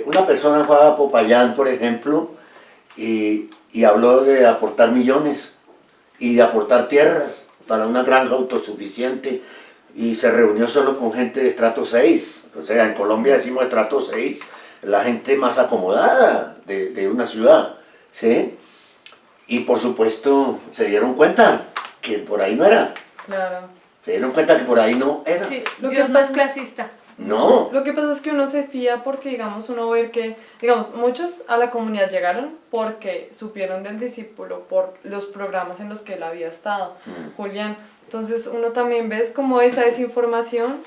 Una persona fue a Popayán, por ejemplo, y habló de aportar millones y de aportar tierras para una granja autosuficiente, y se reunió solo con gente de estrato 6, o sea, en Colombia decimos estrato 6, la gente más acomodada de una ciudad, ¿sí? Y por supuesto se dieron cuenta que por ahí no era. Claro. Se dieron cuenta que por ahí no era. Sí, lo que Dios no es pasa, clasista. No. lo que pasa es que uno se fía porque, digamos, uno ve que, digamos, muchos a la comunidad llegaron porque supieron del discípulo por los programas en los que él había estado, Julián. Entonces uno también ves como esa desinformación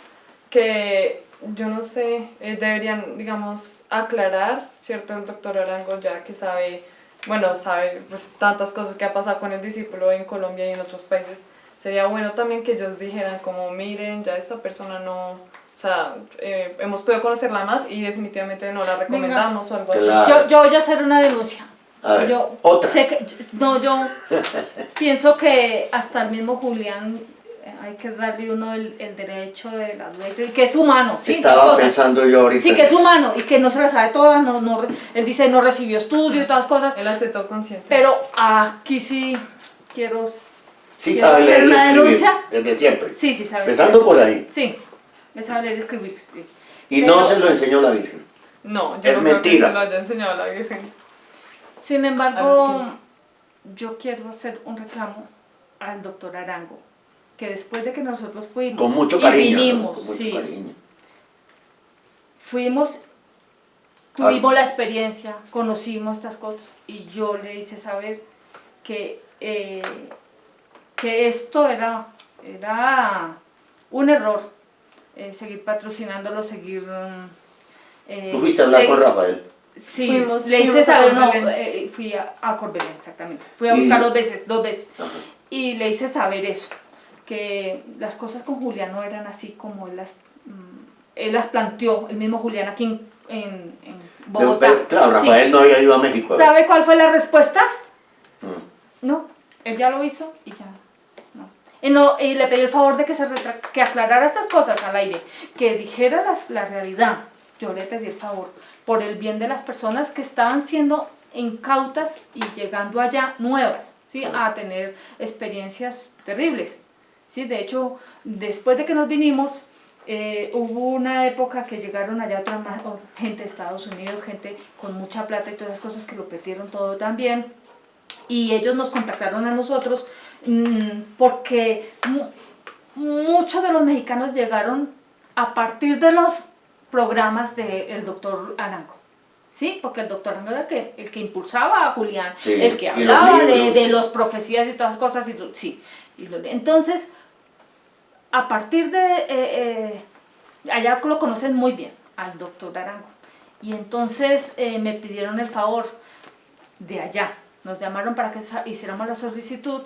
que, yo no sé, deberían, digamos, aclarar, ¿cierto? El doctor Arango ya que sabe, bueno, sabe pues tantas cosas que ha pasado con el discípulo en Colombia y en otros países. Sería bueno también que ellos dijeran como, miren, ya esta persona no, o sea, hemos podido conocerla más y definitivamente no la recomendamos o algo así. Claro. Yo voy a hacer una denuncia. A ver, Yo otra. sé que, no, yo pienso que hasta el mismo Julián hay que darle uno el derecho de la duda, que es humano, ¿sí? Estaba Las cosas. pensando yo ahorita. Sí, que es humano y que no se la sabe todas, él dice no recibió estudio y todas cosas, Él aceptó consciente. pero aquí sí quiero Sí quiero sabe hacer leer y una escribir, denuncia. desde siempre. Sí, sí sabe. Empezando por ahí. Sí, me sabe leer y escribir. Sí. Y Pero- no se lo enseñó la Virgen. No, yo Es no creo mentira. que se lo haya enseñado a la Virgen. Sin A embargo, los 15. yo quiero hacer un reclamo al doctor Arango, que después de que nosotros fuimos Con mucho y cariño. ¿no? vinimos, Con mucho sí, cariño. fuimos, tuvimos la experiencia, conocimos estas cosas y yo le hice saber que esto era un error, seguir patrocinándolo, seguir... ¿Tú fuiste a hablar con Rafael? Sí, Fuimos le hice a saber, no, Corbelén. fui a Corbelén, exactamente. Fui a Y- buscar dos veces. Ajá. Y le hice saber eso, que las cosas con Julián no eran así como él las planteó, el mismo Julián aquí en Bogotá. Pero, claro, Sí. Rafael no había ido a México. a ver. ¿Sabe cuál fue la respuesta? Mm. No, él ya lo hizo y ya. Y le pedí el favor de que aclarara estas cosas al aire, que dijera la realidad. Yo le pedí el favor, por el bien de las personas que estaban siendo incautas y llegando allá nuevas, ¿sí? A tener experiencias terribles. ¿Sí? De hecho, después de que nos vinimos, hubo una época que llegaron allá gente de Estados Unidos, gente con mucha plata y todas esas cosas que lo perdieron todo también. Y ellos nos contactaron a nosotros porque muchos de los mexicanos llegaron a partir de los programas del doctor Arango. Sí, porque el doctor Arango era el que impulsaba a Julián, Sí, el que y los hablaba libros. de las profecías y todas las cosas. Entonces, a partir de... allá lo conocen muy bien, al doctor Arango. Y entonces me pidieron el favor de allá. Nos llamaron para que hiciéramos la solicitud,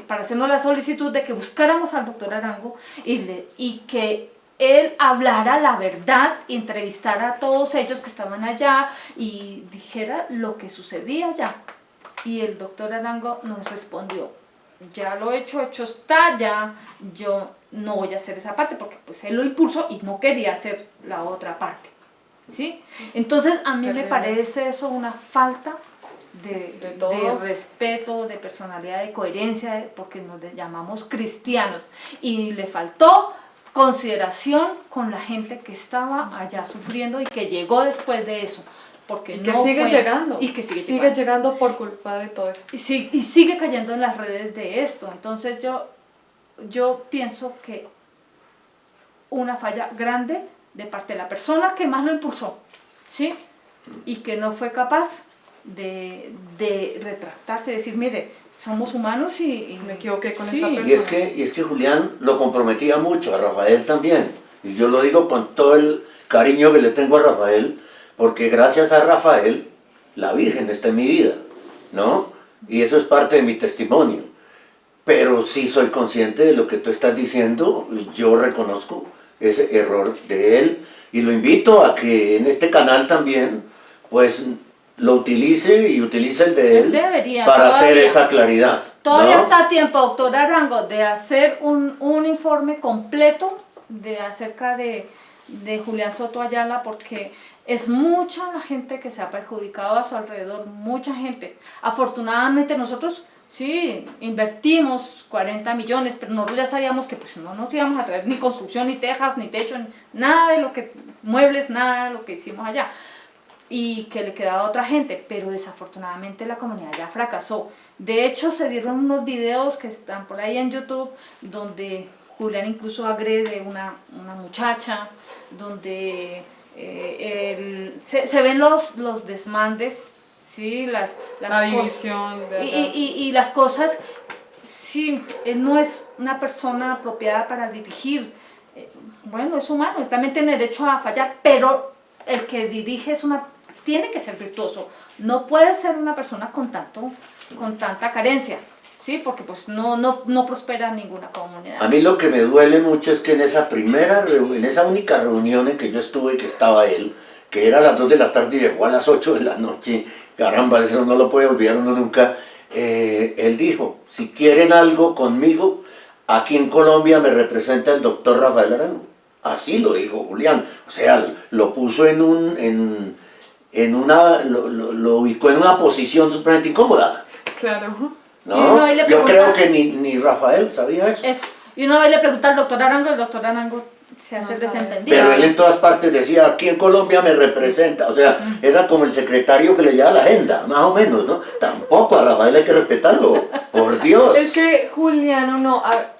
para hacernos la solicitud de que buscáramos al doctor Arango y que él hablara la verdad, entrevistara a todos ellos que estaban allá y dijera lo que sucedía allá. Y el doctor Arango nos respondió, ya lo he hecho está, ya yo no voy a hacer esa parte porque pues él lo impulsó y no quería hacer la otra parte. ¿Sí? Entonces a mí me Terrible. parece eso una falta de todo. respeto, de personalidad, de coherencia, porque nos llamamos cristianos. Y le faltó consideración con la gente que estaba allá sufriendo y que llegó después de eso. Porque Y que no sigue fue- llegando. Y que sigue Sigue llegando. llegando por culpa de todo eso. Y sigue cayendo en las redes de esto. Entonces yo pienso que una falla grande de parte de la persona que más lo impulsó, ¿sí? Y que no fue capaz de retractarse, decir, mire, somos humanos y Me equivoqué con sí. esta persona. Y es que Julián lo comprometía mucho, a Rafael también. Y yo lo digo con todo el cariño que le tengo a Rafael, porque gracias a Rafael, la Virgen está en mi vida, ¿no? Y eso es parte de mi testimonio. Pero sí soy consciente de lo que tú estás diciendo, yo reconozco ese error de él y lo invito a que en este canal también, pues, lo utilice y utilice el de él Debería, para hacer todavía. esa claridad. Todavía ¿no? está a tiempo, doctor Arango, de hacer un informe completo acerca de Julián Soto Ayala, porque es mucha la gente que se ha perjudicado a su alrededor, mucha gente. Afortunadamente nosotros sí invertimos 40 millones, pero nosotros ya sabíamos que pues no nos íbamos a traer ni construcción, ni tejas, ni techo, nada de lo que, muebles, nada de lo que hicimos allá. y que le quedaba a otra gente, pero desafortunadamente la comunidad ya fracasó. De hecho, se dieron unos videos que están por ahí en YouTube donde Julián incluso agrede a una muchacha, donde se ven los desmandes, ¿sí? La división y las cosas. Sí, él no es una persona apropiada para dirigir. Bueno, es humano, él también tiene derecho a fallar, pero el que dirige tiene que ser virtuoso. No puede ser una persona con tanta carencia, ¿sí? Porque pues no prospera ninguna comunidad. A mí lo que me duele mucho es que en esa única reunión en que yo estuve, que estaba él, que era a las 2 de la tarde y llegó a las 8 de la noche, caramba, eso no lo puede olvidar uno nunca. Él dijo, si quieren algo conmigo, aquí en Colombia me representa el doctor Rafael Arango. Así lo dijo Julián, o sea, lo puso lo ubicó en una posición supremamente incómoda. Claro. ¿No? Yo creo que ni Rafael sabía eso. Y una vez le pregunta al doctor Arango, el doctor Arango se hace desentendido. Pero él en todas partes decía, aquí en Colombia me representa, o sea, era como el secretario que le lleva la agenda, más o menos, ¿no? Tampoco a Rafael hay que respetarlo, por Dios. Es que Julián,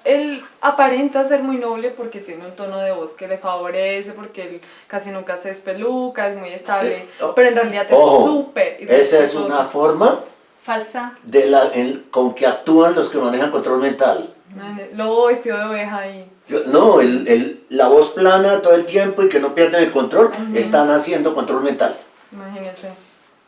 él aparenta ser muy noble porque tiene un tono de voz que le favorece, porque él casi nunca se despeluca, es muy estable, pero en realidad es súper irrespetuoso. Esa es una forma falsa con que actúan los que manejan control mental. Lobo vestido de oveja y... No, la voz plana todo el tiempo y que no pierden el control, están haciendo control mental. Imagínense,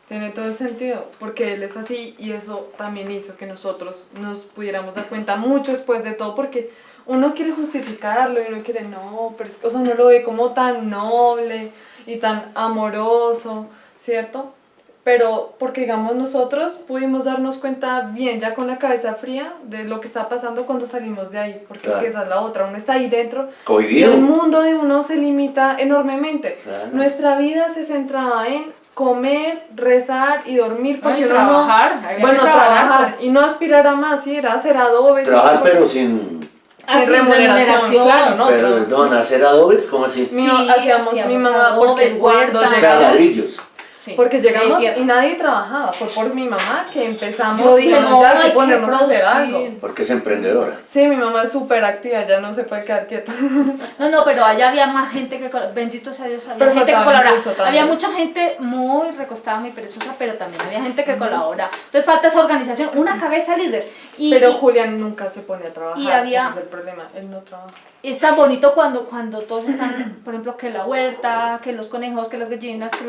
tiene todo el sentido, porque él es así y eso también hizo que nosotros nos pudiéramos dar cuenta mucho después de todo, porque uno quiere justificarlo y uno quiere, no, pero es que, uno lo ve como tan noble y tan amoroso, ¿cierto? Pero porque digamos nosotros pudimos darnos cuenta bien, ya con la cabeza fría, de lo que está pasando cuando salimos de ahí, porque claro, es que esa es la otra, uno está ahí dentro cohibido. Y el mundo de uno se limita enormemente. Claro. Nuestra vida se centraba en comer, rezar y dormir, porque trabajar, trabajar y no aspirar a más, sí, era hacer adobes. Trabajar pero sin remuneración, claro, ¿no? Pero perdón, hacer adobes, ¿cómo así? Hacíamos mi mamá porque cuando llegamos, ladrillos. Sí. Porque llegamos y nadie trabajaba, fue por mi mamá que empezamos. Yo dije, no, ya hay que ponernos a hacer algo. Porque es emprendedora. Sí, mi mamá es súper activa, ya no se puede quedar quieta. No, pero allá había más gente que, bendito sea Dios, había gente que colaboraba. Había mucha gente muy recostada, muy perezosa, pero también había gente que colabora. Entonces falta esa organización, una cabeza líder. Pero Julián nunca se pone a trabajar, y había, ese es el problema, él no trabaja. Es tan bonito cuando todos están, por ejemplo, que la huerta, que los conejos, que las gallinas, que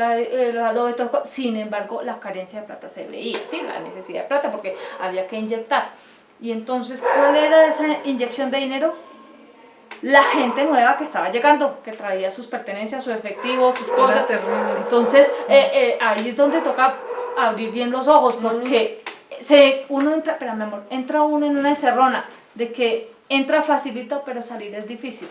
los adobes, todo. Sin embargo, la carencia de plata se veía, sí, la necesidad de plata, porque había que inyectar. Y entonces, ¿cuál era esa inyección de dinero? La gente nueva que estaba llegando, que traía sus pertenencias, su efectivo, sus cosas. Entonces, ahí es donde toca abrir bien los ojos, porque uno entra, espera, mi amor, entra uno en una encerrona de que entra facilito, pero salir es difícil,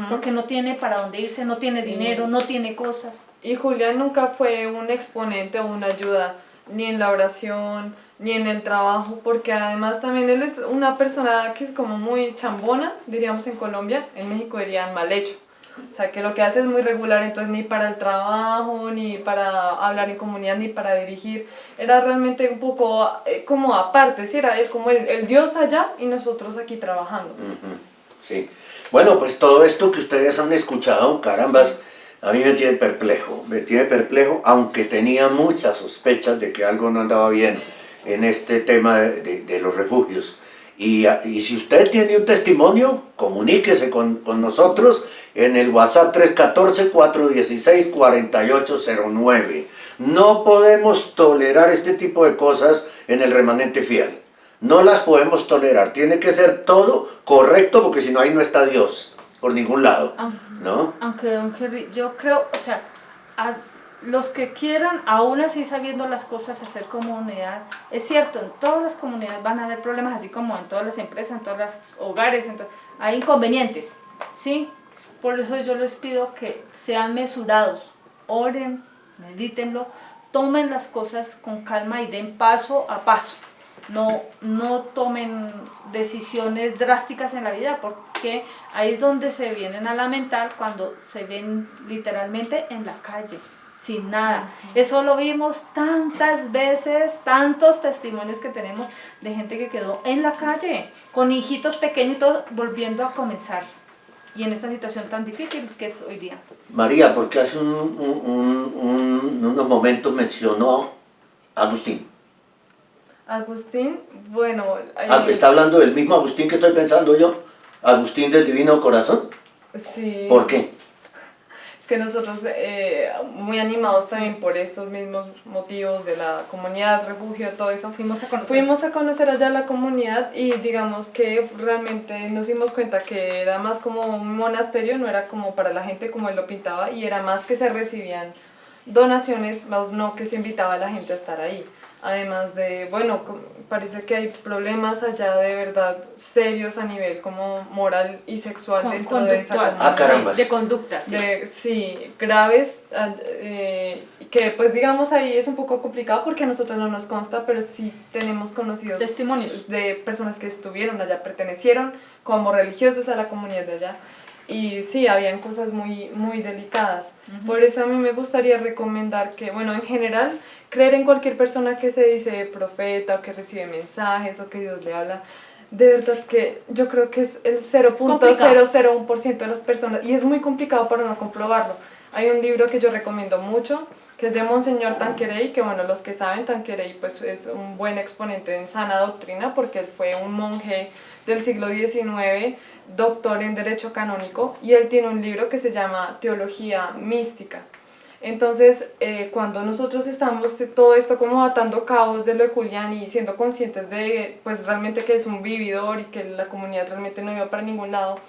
porque no tiene para dónde irse, no tiene dinero, no tiene cosas. Y Julián nunca fue un exponente o una ayuda, ni en la oración, ni en el trabajo, porque además también él es una persona que es como muy chambona, diríamos en Colombia, en México dirían mal hecho. O sea, que lo que hace es muy regular, entonces ni para el trabajo, ni para hablar en comunidad, ni para dirigir. Era realmente un poco como aparte, ¿sí? Era él como el Dios allá y nosotros aquí trabajando. Sí. Bueno, pues todo esto que ustedes han escuchado, carambas, a mí me tiene perplejo, aunque tenía muchas sospechas de que algo no andaba bien en este tema de los refugios. Y si usted tiene un testimonio, comuníquese con nosotros en el WhatsApp 314-416-4809. No podemos tolerar este tipo de cosas en el remanente fiel. No las podemos tolerar. Tiene que ser todo correcto, porque si no, ahí no está Dios por ningún lado, ¿no? Aunque, don Henry, yo creo, o sea, a los que quieran, aún así sabiendo las cosas, hacer comunidad, es cierto, en todas las comunidades van a haber problemas, así como en todas las empresas, en todos los hogares, hay inconvenientes, ¿sí? Por eso yo les pido que sean mesurados, oren, medítenlo, tomen las cosas con calma y den paso a paso. No tomen decisiones drásticas en la vida, porque ahí es donde se vienen a lamentar cuando se ven literalmente en la calle. sin nada. Eso lo vimos tantas veces, tantos testimonios que tenemos de gente que quedó en la calle, con hijitos pequeños y todo, volviendo a comenzar. Y en esta situación tan difícil que es hoy día. María, porque hace unos momentos mencionó a Agustín. Agustín, bueno... ¿Está hablando del mismo Agustín que estoy pensando yo? ¿Agustín del Divino Corazón? Sí. ¿Por qué? Es que nosotros, muy animados también por estos mismos motivos de la comunidad, refugio, todo eso, fuimos a conocer allá la comunidad y digamos que realmente nos dimos cuenta que era más como un monasterio, no era como para la gente como él lo pintaba, y era más que se recibían donaciones, más no que se invitaba a la gente a estar ahí. Además de, bueno, parece que hay problemas allá de verdad serios a nivel como moral y sexual dentro de esa comunidad. Caramba. De conducta, sí. Sí, graves, que pues digamos ahí es un poco complicado porque a nosotros no nos consta, pero sí tenemos conocidos testimonios de personas que estuvieron allá, pertenecieron como religiosos a la comunidad de allá. Y sí, habían cosas muy, muy delicadas. Por eso a mí me gustaría recomendar que, bueno, en general, creer en cualquier persona que se dice profeta o que recibe mensajes o que Dios le habla, de verdad que yo creo que es el 0.001% de las personas y es muy complicado para no comprobarlo. Hay un libro que yo recomiendo mucho, que es de Monseñor Tanqueray, que bueno, los que saben, Tanqueray pues es un buen exponente en sana doctrina porque él fue un monje del siglo XIX, doctor en Derecho Canónico, y él tiene un libro que se llama Teología Mística. Entonces, cuando nosotros estamos todo esto como atando cabos de lo de Julián y siendo conscientes de pues realmente que es un vividor y que la comunidad realmente no iba para ningún lado,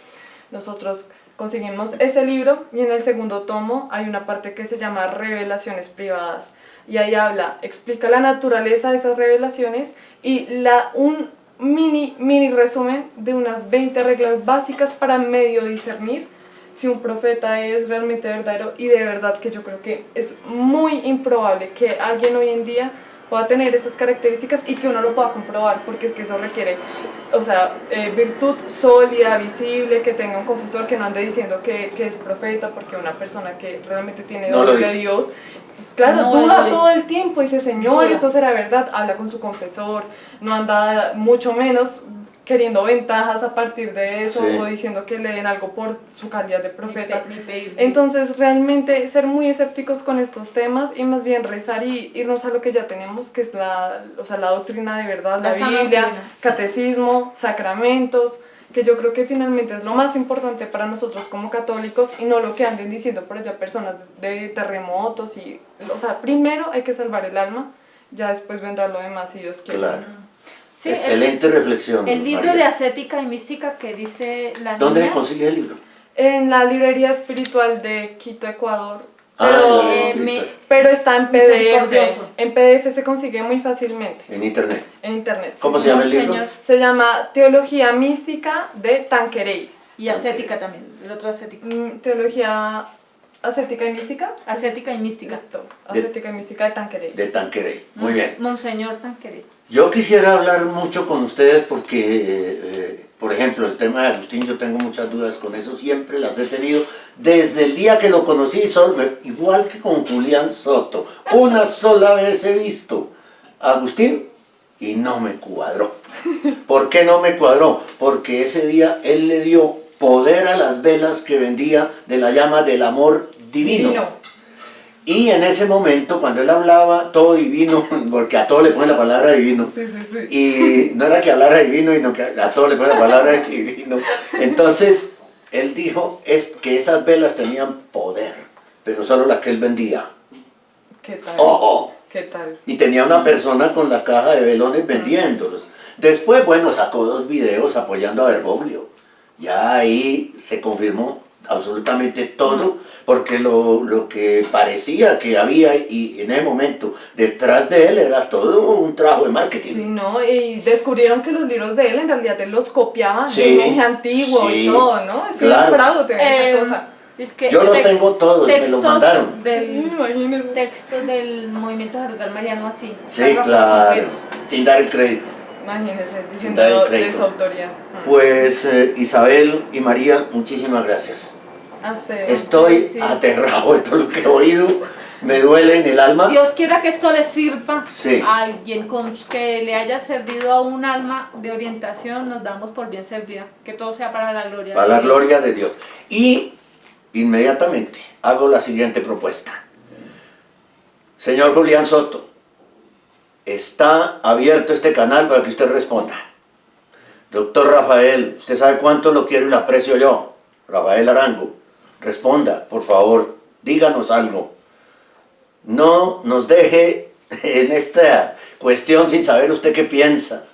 nosotros conseguimos ese libro y en el segundo tomo hay una parte que se llama Revelaciones Privadas y ahí explica la naturaleza de esas revelaciones y un mini resumen de unas 20 reglas básicas para medio discernir si un profeta es realmente verdadero, y de verdad que yo creo que es muy improbable que alguien hoy en día pueda tener esas características y que uno lo pueda comprobar, porque es que eso requiere, o sea, virtud sólida, visible, que tenga un confesor, que no ande diciendo que es profeta, porque una persona que realmente tiene don de Dios, claro, no duda todo el tiempo, dice, Señor, duda. esto será verdad, habla con su confesor, no anda mucho menos queriendo ventajas a partir de eso, sí, o diciendo que le den algo por su calidad de profeta. Ni pedir. Entonces realmente ser muy escépticos con estos temas y más bien rezar y irnos a lo que ya tenemos, que es la doctrina de verdad, la Biblia, doctrina. Catecismo, sacramentos, que yo creo que finalmente es lo más importante para nosotros como católicos y no lo que anden diciendo por allá personas de terremotos y, o sea, primero hay que salvar el alma, ya después vendrá lo demás si Dios quiere. Claro. Sí, excelente reflexión. El libro María. de ascética y mística que dice la niña. ¿Dónde se consigue el libro? En la librería espiritual de Quito, Ecuador. Pero está en PDF. En PDF se consigue muy fácilmente. En internet. En internet. ¿Cómo se llama el libro? Se llama Teología Mística de Tanqueray. Y ascética también, el otro ascética. Teología ascética y mística. Ascética y mística. Ascética y mística de Tanqueray. De Tanqueray, muy bien. Monseñor Tanqueray. Yo quisiera hablar mucho con ustedes porque, por ejemplo, el tema de Agustín, yo tengo muchas dudas con eso, siempre las he tenido desde el día que lo conocí, igual que con Julián Soto. Una sola vez he visto a Agustín y no me cuadró. ¿Por qué no me cuadró? Porque ese día él le dio poder a las velas que vendía de la llama del amor divino. Y en ese momento, cuando él hablaba, todo divino, porque a todo le pone la palabra divino, y no era que hablara divino, sino que a todo le pone la palabra divino. Entonces, él dijo que esas velas tenían poder, pero solo la que él vendía. ¿Qué tal? ¿Qué tal? Y tenía una persona con la caja de velones vendiéndolos. Después, bueno, sacó 2 videos apoyando a Bergoglio. Ya ahí se confirmó absolutamente todo, porque lo que parecía que había y en ese momento detrás de él era todo un trabajo de marketing. Sí, ¿no? Y descubrieron que los libros de él en realidad él los copiaban de un monje antiguo y todo, ¿no? Sí, claro. Fraude, esa cosa. Es que yo los tengo todos, me los mandaron. Textos del movimiento Sacerdotal Mariano así. Sí, claro, sin dar el crédito. Imagínense, diciendo de su autoría. Pues Isabel y María, muchísimas gracias. Estoy aterrado de todo lo que he oído me duele en el alma. Dios quiera que esto le sirva Sí. a alguien, con que le haya servido a un alma de orientación, nos damos por bien servida. Que todo sea para la gloria Para de la Dios. gloria de Dios. Y inmediatamente hago la siguiente propuesta. Señor Julián Soto, está abierto este canal para que usted responda. Doctor Rafael, usted sabe cuánto lo quiero y lo aprecio yo. Rafael Arango, responda, por favor, díganos algo. No nos deje en esta cuestión sin saber usted qué piensa.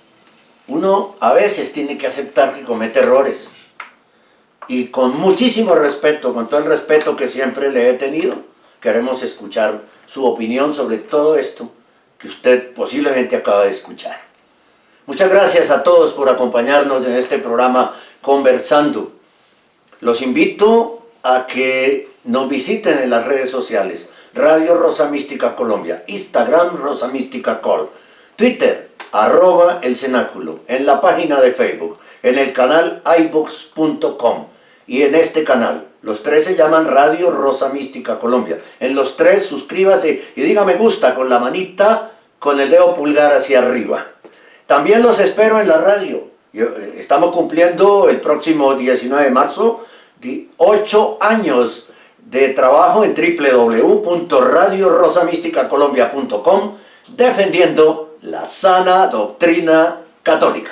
Uno a veces tiene que aceptar que comete errores. Y con muchísimo respeto, con todo el respeto que siempre le he tenido, queremos escuchar su opinión sobre todo esto que usted posiblemente acaba de escuchar. Muchas gracias a todos por acompañarnos en este programa Conversando. Los invito a que nos visiten en las redes sociales. Radio Rosa Mística Colombia, Instagram Rosa Mística Col, Twitter, @el cenáculo, en la página de Facebook, en el canal iVox.com y en este canal. Los tres se llaman Radio Rosa Mística Colombia. En los tres suscríbase y diga me gusta con la manita, con el dedo pulgar hacia arriba. También los espero en la radio. Estamos cumpliendo el próximo 19 de marzo 8 años de trabajo en www.radiorosamísticacolombia.com defendiendo la sana doctrina católica.